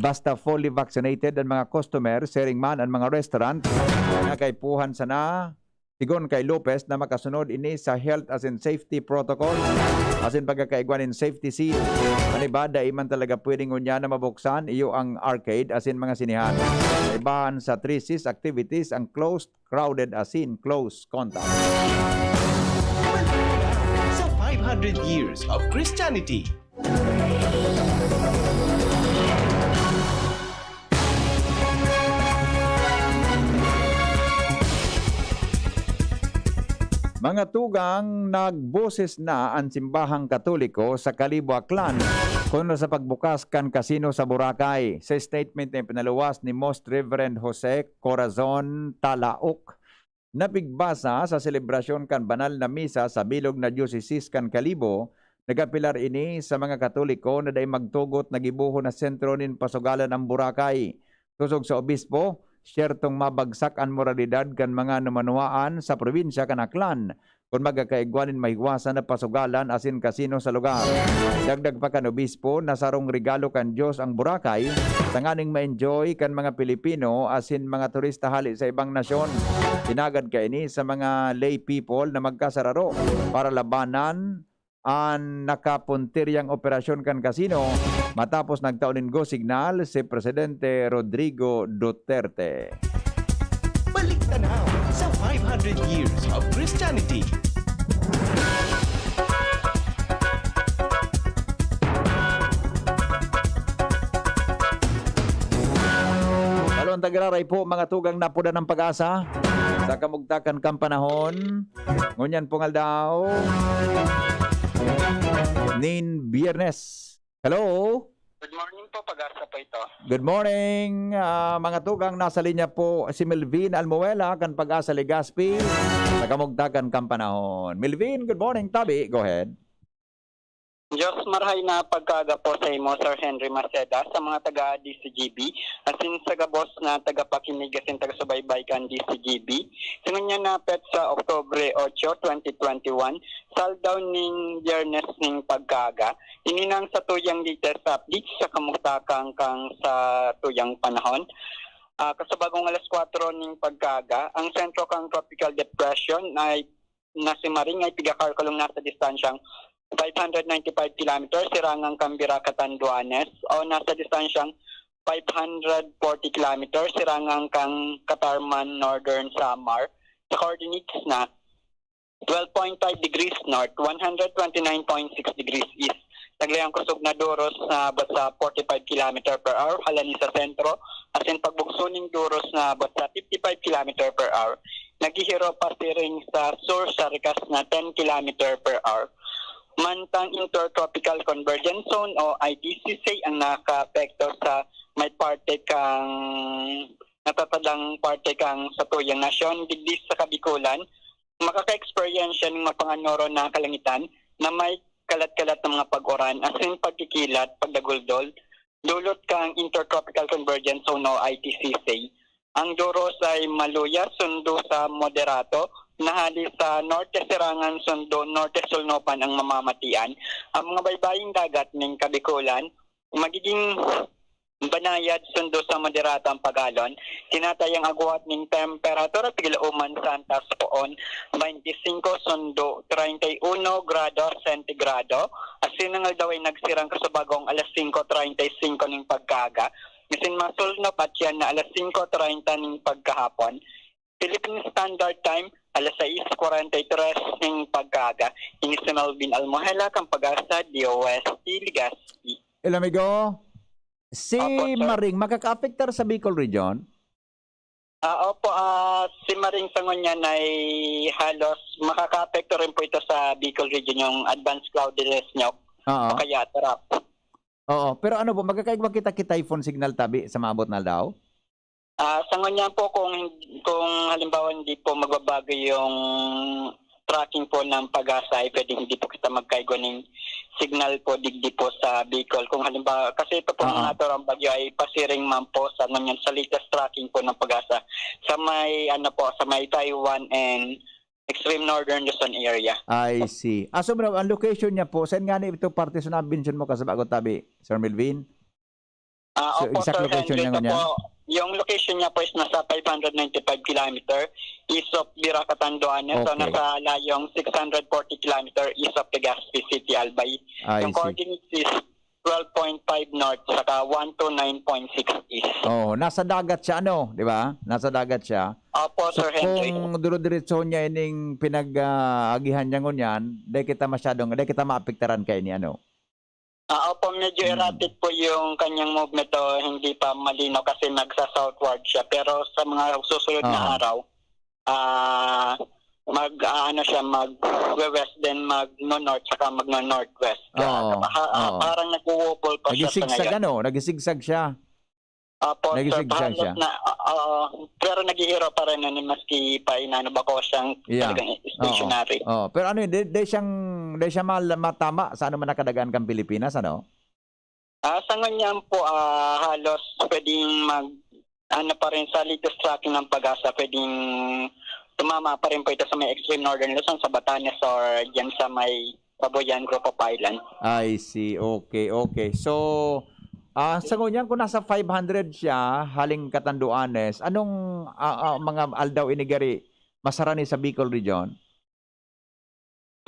Basta fully vaccinated ang mga customer, sharing man ang mga restaurant na kaipuhan sana sigon kay Lopez na makasunod ini sa health as in safety protocol as in pagkakaigwan in safety seal. Manibada iman talaga pwedeng unya na mabuksan iyo ang arcade as in mga sinihan. Ibahan sa 3Cs activities ang closed, crowded as in close contact. Sa 500 years of Christianity. Mga tugang, nagboses na ang simbahang Katoliko sa Kalibo, Aklan kuno sa pagbukas kan kasino sa Boracay. Sa statement na pinaluwas ni Most Reverend Jose Corazon Talaok, napigbasa sa selebrasyon kan banal na misa sa bilog na diocese kan Kalibo, nagapilar ini sa mga Katoliko na day magtugot na gibuho na sentro nin pasugalan ang Boracay. Tusog sa obispo, syertong mabagsak ang moralidad kan mga numanuaan sa probinsya kan Aklan kung magkakaigwanin mahiwasan na pasugalan asin kasino sa lugar. Dagdag pa kan obispo na sarong regalo kan Diyos ang Boracay tanganing ma-enjoy kan mga Pilipino asin mga turista hali sa ibang nasyon. Tinagad ka ini sa mga lay people na magkasararo para labanan ang nakapuntiryang operasyon kan kasino matapos nagtaunin go signal si Presidente Rodrigo Duterte. Balik tanaw sa 500 years of Christianity. Talon tagraray po mga tugang napuda ng pag-asa sa kamugtakan kang panahon. Ngunyan pungal daw. Nin Biyernes. Hello? Good morning po, pag-asa po ito. Good morning, mga tugang. Nasa linya po si Melvin Almuela kan Pag-asa Legazpi sa kamugtakan kang panahon. Melvin, good morning. Tabi, go ahead. Diyos marhay na pagkaga po sa imo, Sir Henry Marceda, sa mga taga-DCGB, asin sa gabos na taga-pakinig asin taga-subaybay kan DCGB. Sinunyan napet sa Oktobre 8, 2021, saldaw ning Biyernes ning pagkaga, ininang sa tuyang latest update sa kamuktakang kang sa tuyang panahon. Kasabagong alas 4 ning pagkaga, ang sentro kang tropical depression ay nasimaring ay pigakarkalong nasa distansyang 595 kilometers sirangang Cambira, Catanduanes o nasa distansyang 540 kilometers sirangang kang Katarman, Northern Samar sa coordinates na 12.5 degrees north, 129.6 degrees east. Taglayang kusog na duros na basta 45 km per hour halani sa sentro asin pagbugsuning duros na basta 55 km per hour. Naghihiro pa siring sa sur sa rikas na 10 km per hour. Mantang Intertropical Convergence Zone o ITCC ang naka-apekto sa may parte kang natatadang parte kang sa tuyang nasyon digdi sa Kabikulan, makaka-experience ng mapanganoro na kalangitan na may kalat-kalat ng mga pag-uran asin pagkikilat, pagdaguldol, dulot kang Intertropical Convergence Zone o ITCC. Ang duros ay maluya, sundo sa moderato, nahali sa norte sirangan sundo, norte sulnopan ang mamamatian. Ang mga baybaying dagat ng Kabikulan, magiging banayad sundo sa moderato ang pagalon. Tinatayang agwat ng temperatura tigilauman sa antas poon 25 sundo 31 grado sentigrado. Asin nga daw ay nagsirang kasabagong alas 5:35 ng pagkaga. Misin masulno pat yan na alas 5:30 ng pagkahapon. Philippine Standard Time, alas 6:43 ng pagkaga. Ini si Melvin Almuela, kang Pag-asa, DOST, Legazpi. El amigo, si Maring makaka-apektar sa Bicol Region? Opo, si Maring Sangonyan ay halos makaka-apekto rin po ito sa Bicol Region, yung advanced cloudiness nyo. Oo. O kaya trap. Oo, pero ano po, magkakaigba kita typhoon signal tabi sa maabot na daw? Sa ngunyan po kung halimbawa hindi po magbabago yung tracking po ng Pag-asa ay pwede hindi po kita magkaigo ng signal po digdi po sa Bicol. Kung halimbawa, kasi ito po mga naturang bagyo ay pasiring man po sa ngunyan sa latest tracking po ng Pag-asa sa may sa may Taiwan and extreme northern Luzon area. I see. So ang location niya po, saan nga na ito parte sa nabinson mo kasabago tabi, Sir Melvin? So, Opo, exact Sir location Henry, niya nga po, yung location niya po is nasa 595 km east of Bira, Catanduanes. So Okay. nasa layong 640 km east of Legazpi City, Albay. I Yung see. coordinates is 12.5 north saka 129.6 east. Oh, nasa dagat siya ano, di ba? Nasa dagat siya. Opo, So Sir Henry. kung duro-diretso niya ining pinag-agihan niya ngunyan, di kita maapektaran kay ni ano. Opo, medyo erratic po yung kanyang movement to, hindi pa malinaw kasi nagsa-southward siya. Pero sa mga susunod na araw, mag-west then mag-north saka mag-northwest. Parang nag-wobble pa siya sa Nagisigsag ngayon. ano? Nagisigsag siya. Opo, sir, Nagisigsag siya. pero naghihiro pa rin ni maski pa inano ba ko siyang talagang stationary. Pero ano yun, di siya matama sa ano man nakadagaan kang Pilipinas, ano? Sa ngunyan po, halos pwedeng pa rin sa latest tracking ng Pag-asa, pwedeng tumama pa rin po ito sa may extreme northern Luzon, sa Batanes or dyan sa may Babuyan Group of Island. I see. Okay. So, sa ngunyan, kung nasa 500 siya, haling Catanduanes, anong mga aldaw inigari masarani sa Bicol Region?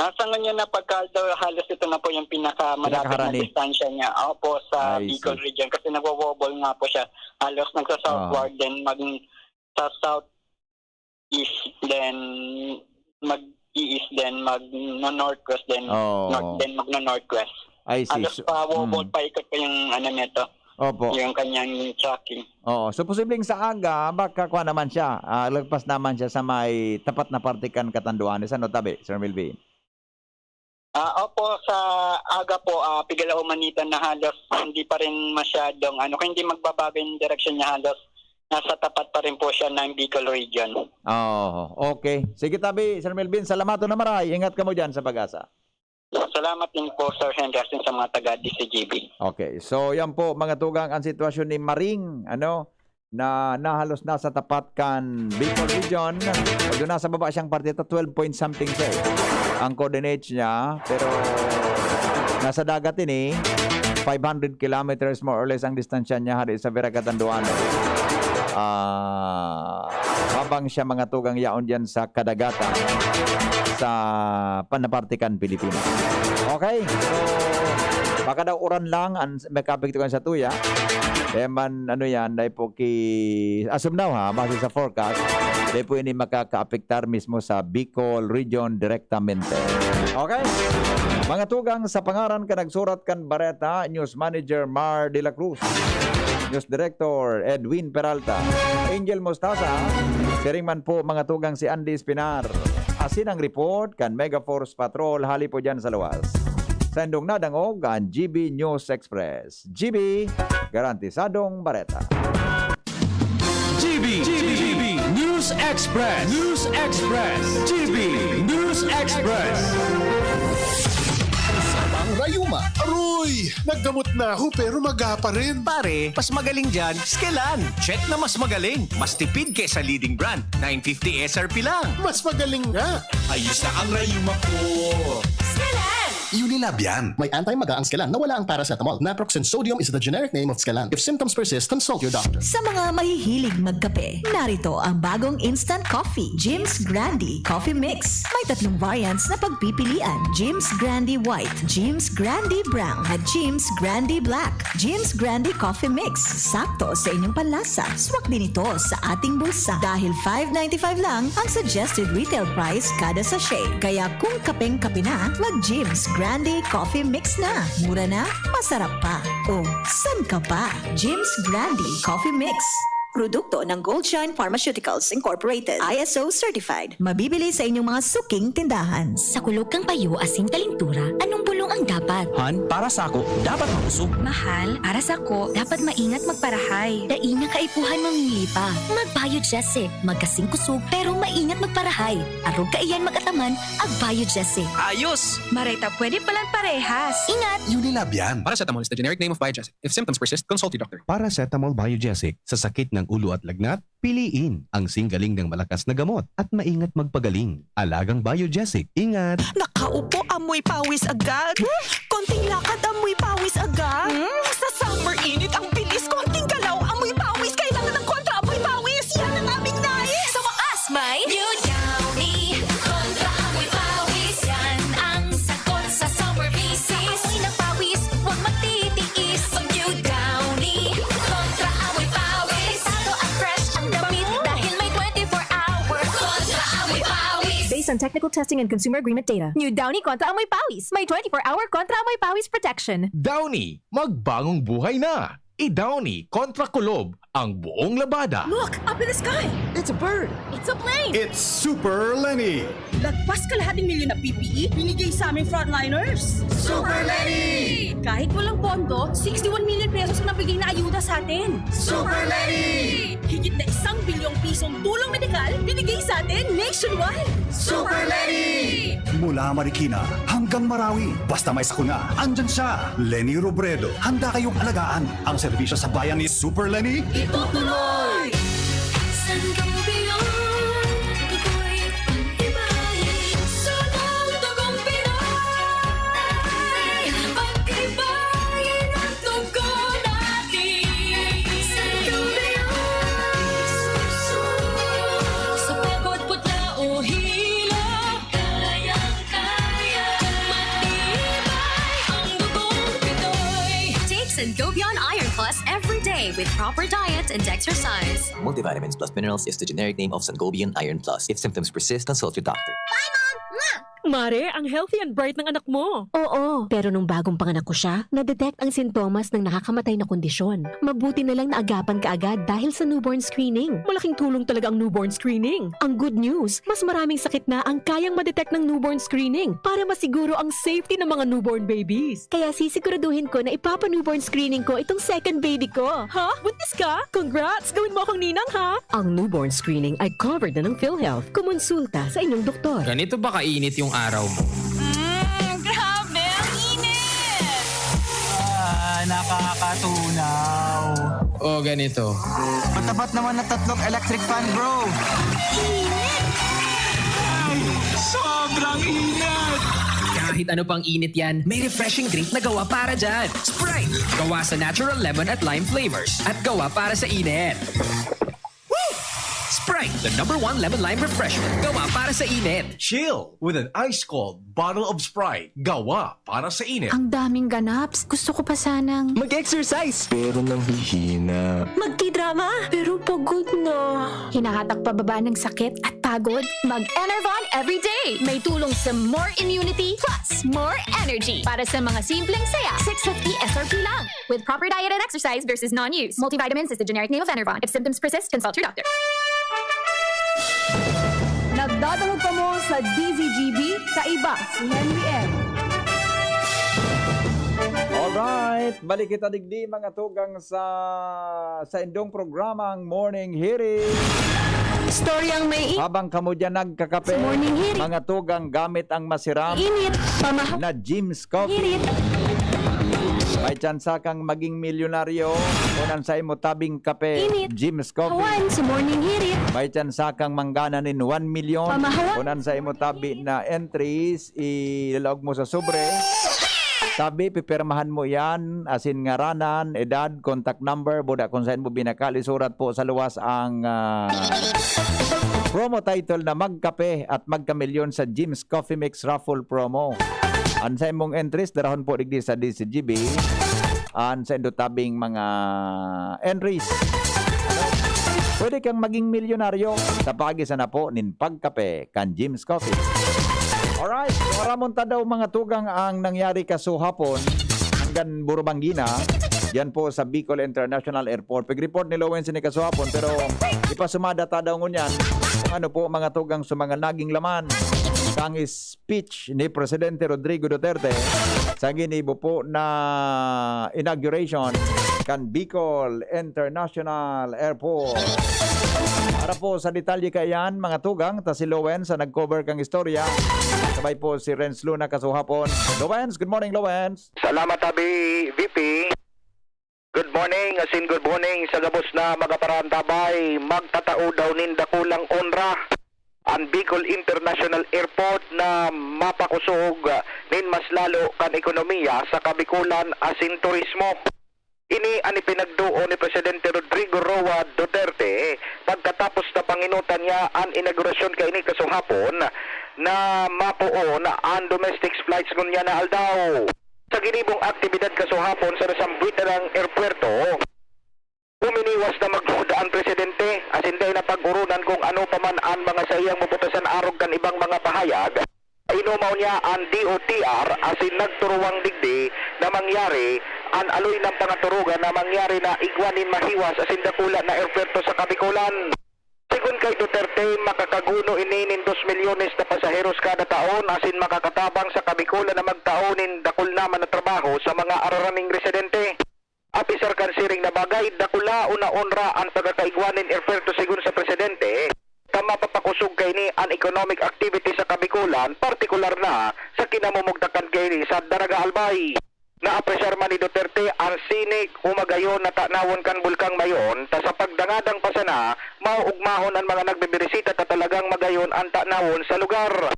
Sa ngayon na pagka daw halos ito na po yung pinakamalapit na Pinakaharani. distansya niya. Opo, sa I Bicol see. region kasi nagwo-wobble nga po siya. Halos nagsa-southward then sa south-east then mag-east then mag-northwest then north then mag-northwest. I see. Halos pa-wobble paikot pa yung nito. Opo. Yung kanyang tracking. Oo. So, posibleng sa aga, baka kuha naman siya. Lagpas naman siya sa may tapat na partikan Katanduanes. Ano tabi, Sir Melvin? Opo, sa aga po, Pigalaw Manitan na halos hindi pa rin masyadong, kung hindi magbabago yung direction niya halos, nasa tapat pa rin po siya ng Bicol region. Okay. Sige tabi, Sir Melvin. Salamato na maray. Ingat ka mo dyan sa Pag-asa. Salamat din po, Sir Henry, asin sa mga taga-DCGB. Okay. So, yan po, mga tugang, ang sitwasyon ni Maring, na nahalos na sa tapat kan Bicol region. Doon nasa baba siyang partita, 12 point something siya. Ang coordinates niya, pero nasa dagat ini, 500 kilometers more or less ang distansya niya hari sa Vera Catanduanes. Habang siya mga tugang yaon dyan sa kadagatan sa panapartikan Pilipinas. Okay? So, baka daw uran lang ang may kapiktukan sa tuya. Man, yan, dahil po asum now base sa forecast, dahil po ini makaka-apektar mismo sa Bicol region directamente. Okay? Mga tugang, sa pangaran ka nagsurat kan Bareta, News Manager Mar de la Cruz, News Director Edwin Peralta, Angel Mostaza, sharing man po mga tugang si Andy Espinar. Asin ang report kan Mega Force Patrol hali po dyan sa luwas. Sendong nadangog ang GB News Express. GB, garantisadong Bareta. GB News Express. GB News Express. Ang Rayuma. Aroy! Naggamot na ako pero maga pa rin. Pare, mas magaling dyan, Skelan. Check na mas magaling. Mas tipid kesa leading brand. 950 SRP lang. Mas magaling nga. Ayos na ang Rayuma ko. Unilab yan. May anti-maga ang Skelan na wala ang paracetamol. Naproxen sodium is the generic name of Skelan. If symptoms persist, consult your doctor. Sa mga mahihilig magkape, narito ang bagong instant coffee, Jim's Grandi Coffee Mix. May 3 variants na pagpipilian: Jim's Grandi White, Jim's Grandi Brown, at Jim's Grandi Black. Jim's Grandi Coffee Mix, sakto sa inyong panlasa. Swak din ito sa ating bulsa dahil $5.95 lang ang suggested retail price kada sachet. Kaya kung kapeng-kape na, mag-Jim's Grandi Coffee Mix na. Mura na, masarap pa. O, san ka pa? Jim's Grandi Coffee Mix. Produkto ng Goldshine Pharmaceuticals Incorporated. ISO certified. Mabibili sa inyong mga suking tindahan. Sa kulog kang payo asing kalintura, anong bulong ang dapat? Han, para sa ako, dapat makusog. Mahal, para sa ko, dapat maingat magparahay. Dai na kaipuhan mamili pa. Magbiogesic, magkasing kusog, pero maingat magparahay. Arog kaiyan magataman, agbiogesic. Ayos! Marita, pwede palang parehas. Ingat! Unilab yan. Paracetamol is the generic name of Biogesic. If symptoms persist, consult your doctor. Paracetamol Biogesic. Sa sakit ng ulo at lagnat, piliin ang singgaling ng malakas na gamot at maingat magpagaling. Alagang Biogesic. Ingat! Nakaupo, amoy pawis agad. Konting lakad, amoy pawis agad. Sa summer init, ang bilis. Konting galaw, amoy pawis. Kailangan ng kontra amoy pawis. Yan ang aming nais. Sa wakas, may New Downy kontra amoy pawis. Yan ang sagot sa summer bisis. Amoy ng pawis, huwag magtitiis. Pag New Downy kontra amoy pawis. Tado at fresh ang damit dahil may 24-hour kontra amoy pawis. Based on technical testing and consumer agreement data, New Downy Kontra Amoy Pawis. May 24-hour Kontra Amoy Pawis protection. Downy, magbagong buhay na. I-Downy kontra kulob ang buong labada. Look, up in the sky. It's a bird. It's a plane. It's Super Lenny. Lagpas kalahating milyon na PPE, binigay sa aming frontliners. Super Lenny! Kahit walang pondo, 61 million pesos ang nabigay na ayuda sa atin. Super Lenny! Higit na 1 bilyong pisong tulong medikal, binigay sa atin nationwide. Super Lenny! Mula Marikina hanggang Marawi, basta may sakuna, andyan siya. Lenny Robredo, handa kayong alagaan. Ang serbisyo sa bayan ni Super Lenny, itutuloy! San Campeon, ako'y pag-ibayin. Sunod tugong Pinoy, pag-ibayin ang tugo natin. San Campeon, sa pagod putla o hila, kayang-kaya Sangobion Iron Plus every day with proper diet and exercise. Multivitamins plus minerals is the generic name of Sangobion Iron Plus. If symptoms persist, consult your doctor. Mare, ang healthy and bright ng anak mo. Oo, pero nung bagong panganak ko siya, na-detect ang sintomas ng nakakamatay na kondisyon. Mabuti na lang na agapan kaagad dahil sa newborn screening. Malaking tulong talaga ang newborn screening. Ang good news, mas maraming sakit na ang kayang ma-detect ng newborn screening para masiguro ang safety ng mga newborn babies. Kaya sisiguraduhin ko na ipapa-newborn screening ko itong second baby ko. Ha? Buntis ka? Congrats! Gawin mo akong ninang, ha? Ang newborn screening ay covered na ng PhilHealth. Kumonsulta sa inyong doktor. Ganito ba kainit yung araw mo? Grabe, ang init! Nakakatunaw. O ganito. Matapat naman na 3 electric fan, bro. Sobrang init! Kahit ano pang init yan, may refreshing drink na gawa para dyan. Sprite! Gawa sa natural lemon at lime flavors. At gawa para sa init. Sprite, the #1 lemon-lime refreshment. Gawa para sa init. Chill with an ice-cold bottle of Sprite. Gawa para sa init. Ang daming ganaps. Gusto ko pa sanang Mag-exercise! Pero nanghihina. magti-drama, pero pagod na. Hinahatak pababa ng sakit at pagod? Mag-Enervon everyday. May tulong sa more immunity plus more energy. Para sa mga simpleng saya, 650 SRP lang. With proper diet and exercise versus non-use. Multivitamins is the generic name of Enervon. If symptoms persist, consult your doctor. Nagdadahog pa mo sa DZGB, kaiba si Henry M. Alright, balik kita digdi mga tugang sa indong programang Morning Hearing. Storyang may Habang kamo dyan nagkakape, Sa Morning Hearing. mga tugang gamit ang masiram init, pamahal, na Jim's Coffee. hirit, May tsansa kang maging milyonaryo kunan sa imo tabing kape, Init. Jim's Coffee. kawan sa morning hirit, May tsansa kang manggananin 1 million Pamahawan. kunan sa imo tabi na entries, ilalog mo sa sobre. Sabi, pipirmahan mo yan, asin ngaranan, edad, contact number, buda kung saan mo binakali, surat po sa luwas ang promo title na magkape at magkamilyon sa Jim's Coffee Mix Raffle Promo. An sa imong entries, darahon po digdi sa DCGB, an sa tabing mga entries. Pwede kang maging milyonaryo sa pagisa na po nin pagkape kan Jim's Coffee. Alright, maramon ta daw mga tugang ang nangyari kasuhapon hanggang Burubangina. Yan po sa Bicol International Airport. Pag-report ni Lowen ni kasuhapon pero ipasumada ta daw ngunyan kung ano po mga tugang sa mga naging laman kang speech ni Presidente Rodrigo Duterte sa ginibo po na inauguration kan Bicol International Airport. Para po sa detalye kayan, mga tugang, ta si Lowens sa nag-cover kang istorya. Sabay po si Renz Luna kasuhapon. Lowens, good morning Lowens. Salamat abi VP. Good morning, asin good morning sa gabos na magaparantabay. Magtatao daw nin dakulang onra ang Bicol International Airport na mapakusog nin mas lalo kan ekonomiya sa Kabikulan asin turismo. Ini ang ipinagduo ni Presidente Rodrigo Roa Duterte pagkatapos na panginutan niya ang inaugurasyon kay ini kasuhapon na mapuon ang domestic flights ngunya na aldaw. Sa ginibong aktibidad kasuhapon sa Nasambuita ng airpuerto, uminiwas na magduod ang Presidente asin day na pag-urunan kung ano pa man ang mga sayang mabutasan arog kan ibang mga pahayag. Inumaw niya ang DOTR asin nagturuwang digdi na mangyari ang aloy ng pangaturugan na mangyari na igwanin mahiwas asin dakula na airpuerto sa Kabikulan. Sigun kay Duterte, makakaguno ini nin 2 milyones na pasaheros kada taon asin makakatabang sa Kabikulan na magtaonin dakul naman na trabaho sa mga araraming residente. Apisar kansiring na bagay, dakula una onra ang pagkakaigwanin airpuerto sigun sa Presidente. Tama papakusog kay ni ang economic activity sa Kabikulan, partikular na sa kinamumugtakan kay ni sa Daraga Albay. Naapresyar man ni Duterte ang sinik umagayon na tanawon kan Bulkang Mayon, ta sa pagdangadang pasana, mauugmahon ang mga nagbibirisita ta talagang magayon ang tanawon sa lugar.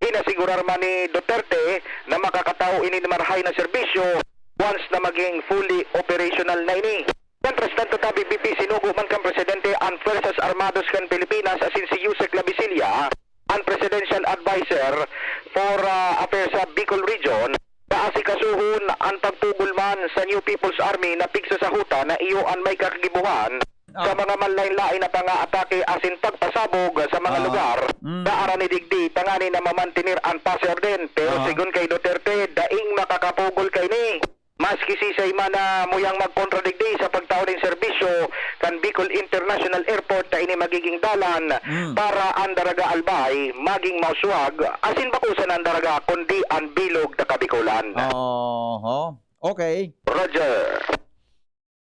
Inasigurar man ni Duterte na makakatao ini ni marhay na serbisyo once na maging fully operational na ini. Contrast tanto tabi BP sinugo man kang Presidente ang Fuerzas Armados kan Pilipinas asin si Yusek Labisilia, ang Presidential Advisor for Affairs sa Bicol Region, na asikaso suhon ang pagtugulman sa New People's Army na pigsa sa huta na iyo ang may kakagibuhan sa mga manlain-lain na pang-aatake asin pagpasabog sa mga lugar na ara ni digdi tangani na mamantinir ang passer din. Pero sigun kay Duterte, daing makakapugol kay ni. Maski si Sayman na muyang magkontradigdi sa pagtao ng serbisyo kan Bicol International Airport na ini magiging dalan para ang Daraga Albay maging mauswag asin bakusan ang Daraga kundi ang bilog na Kabikulan. Okay. Roger.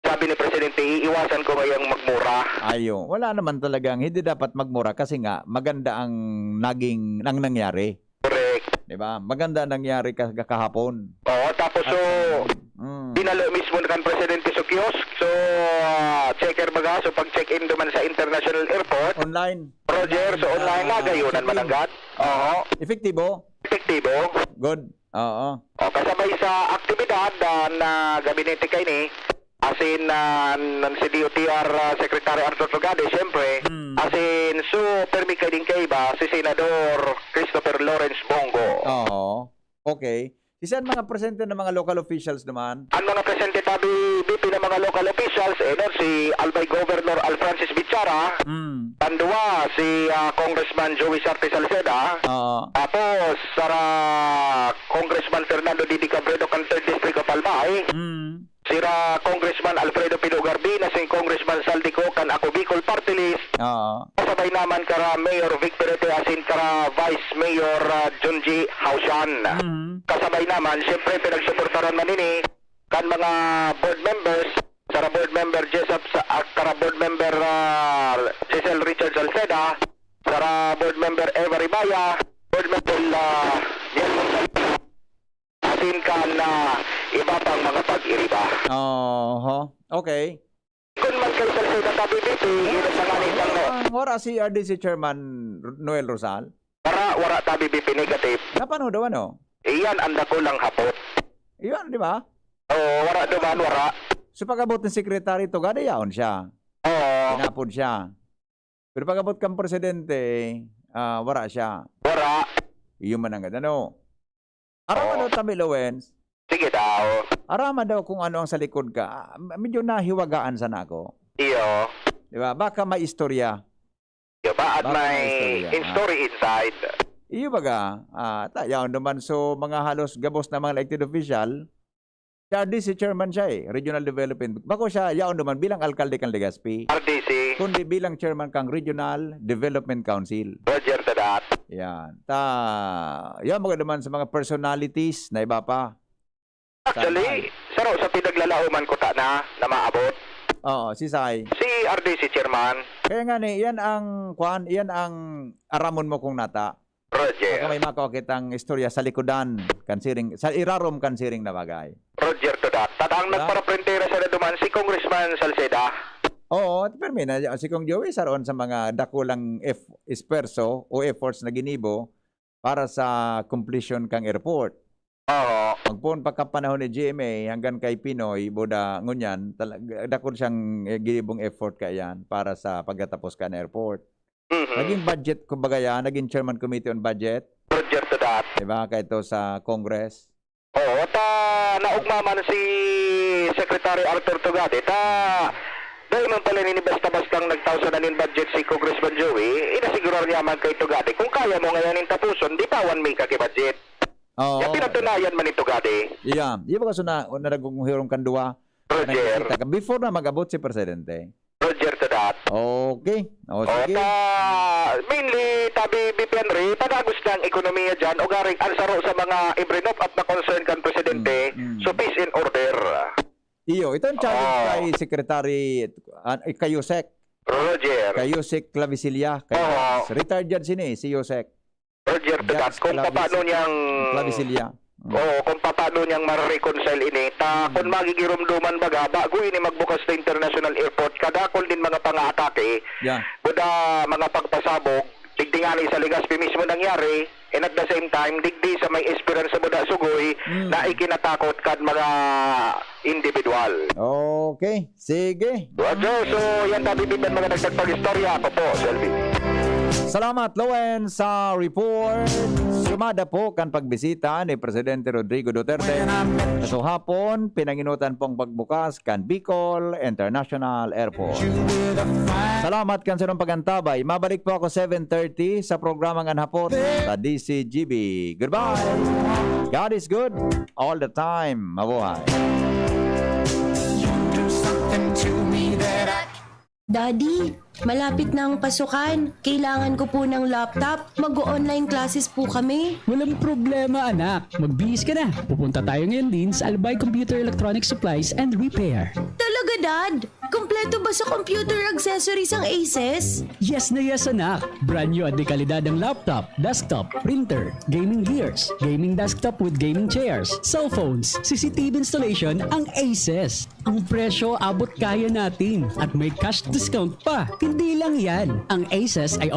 Sabi ni Presidente, iiwasan ko ngayong magmura. Ayo, wala naman talagang hindi dapat magmura kasi nga maganda ang nangyari. Correct. 'Di ba? Maganda nangyari kahapon. Oo, tapos so binalo mismo kan Presidente sa kiosk. So checker baga so pag check-in duman sa International Airport. Online. Roger, so online na gayunan mananggat. Oo. Efektibo. Good. Oo. O, kasabay sa aktibidad na gabinete kay ni asin ng si DOTR Secretary Arthur Tugade, siyempre, asin permi kay din kay ba si Senador Christopher Lawrence Bongo. Oo. Okay. Isan mga presente ng mga local officials naman? Ang mga presente tabi BP ng mga local officials, si Albay Governor Alfrancis Bichara, Pandua, si Congressman Joey Sarte Salceda, tapos Congressman Fernando Didi Cabredo kan 3rd District of Albay, sira Congressman Alfredo Pino Garbina, si Congressman Saldico kan ako Bicol Party List, kasabay naman kara Mayor Vic Perete asin kara Vice Mayor Junji Hausian. Kasabay naman, siyempre pinagsuportaran man ini kan mga board members, sara board member kara board member Giselle Richard Salceda, sara board member Eva Ribaya, board member asin kan iba pang mga pag-iriba. Okay. Kung man kayo Salceda tabi BP, ito sa nganitang wala si RDC Chairman Noel Rosal? Wara tabi BP negative. Napano daw ano? Iyan ang dako lang hapot. Iyan, di ba? Oo, wara duman, wara. So pag-abot ng Secretary Tugade, yaon siya. Oo. Tinapon siya. Pero pag-abot kang Presidente, wara siya. Wara. Iyon man ang ano. Arama daw tabi, Lowens. Sige daw. Arama daw kung ano ang sa likod ka. Medyo nahiwagaan sana ako. Iyo. Di ba? Baka may istorya. Iyo ba? At may story inside. Iyo baga, tayaw naman so mga halos gabos na mga elected official, RDC chairman siya Regional Development. Bako siya, yaon naman bilang alkalde kang Legazpi. RDC. Kundi bilang chairman kang Regional Development Council. Roger to that. Yan. Yan mga naman sa mga personalities na iba pa. Actually, saro sa pinaglalauman ko na maabot. Oo, si Sai. Si RDC chairman. Kaya nga yan ang aramon mo kung nata. Roger. Baka may makakitang istorya sa likodan, sa irarom kansiring na bagay. Roger to that. Tatang nagparaprentera sa naduman si Congressman Salceda. Oo, pero may si Kong Joey saroon sa mga dakulang esperso o efforts na ginibo para sa completion kang airport. Oo. Magpun pagkapanahon ni GMA hanggang kay Pinoy, boda ngunyan, dakol siyang ginibong effort kayan para sa pagkatapos ka na airport. Naging budget, kumbaga yan, naging chairman committee on budget. Roger to that. Diba? Kaya ito sa Congress. Oo, naugmaman si Secretary Arthur Tugade. Dahil man pala nini basta-bastang nagtausanan budget si Congressman Joey, inasiguro niya man kay Tugade. Kung kaya mo ngayon tapuson, di tawan may kaki-budget. Oo. Yan pinatunayan man ni Tugade. Yeah. Di ba kasi naragungurong kanduwa? Roger. Before na mag-abot si Presidente. Roger to that. Okay. O, sige. Mainly, tabi BPNRI, padagos ng ekonomiya dyan, o garing ansaro sa mga ibrinop at na concern kan Presidente, so peace and order. Iyo, ito ang challenge kay Secretary, kay Yusek. Roger. Kay Yusek Clavisilia. Retired judge si Yusek. Roger to that. Kung paano niyang... Clavisilia. Oo, kung paano niyang ma-reconcile ini, kung magigirumduman baga, bago ini magbukas na International Airport, kadakol din mga pang-atake, buda mga pagpasabog, digdingani sa Legazpi mismo nangyari, and at the same time, digdi sa may Esperanza buda sugoy, na ikinatakot kad mga individual. Okay, sige. So, yan tabi din mga nagtagpag-istorya. Ako po, Selby. Salamat, Lowen, sa report. Sumada po kan pagbisita ni Presidente Rodrigo Duterte. Sa hapon, pinanginutan pong pagbukas kan Bicol International Airport. Salamat kan sa pagantabay. Mabalik po ako 7:30 sa programang Anhapot sa DCGB. Goodbye. God is good all the time. Mabuhay. Daddy, malapit na ang pasukan. Kailangan ko po ng laptop. Mag-online classes po kami. Walang problema, anak. Magbihis ka na. Pupunta tayo ngayon din sa Albay Computer Electronic Supplies and Repair. Talaga, Dad? Kompleto ba sa computer accessories ang Aces? Yes na yes, anak. Brand new at dekalidad ang laptop, desktop, printer, gaming gears, gaming desktop with gaming chairs, cellphones, CCTV installation ang Aces. Ang presyo abot kaya natin at may cash discount pa. Hindi lang yan. Ang Aces ay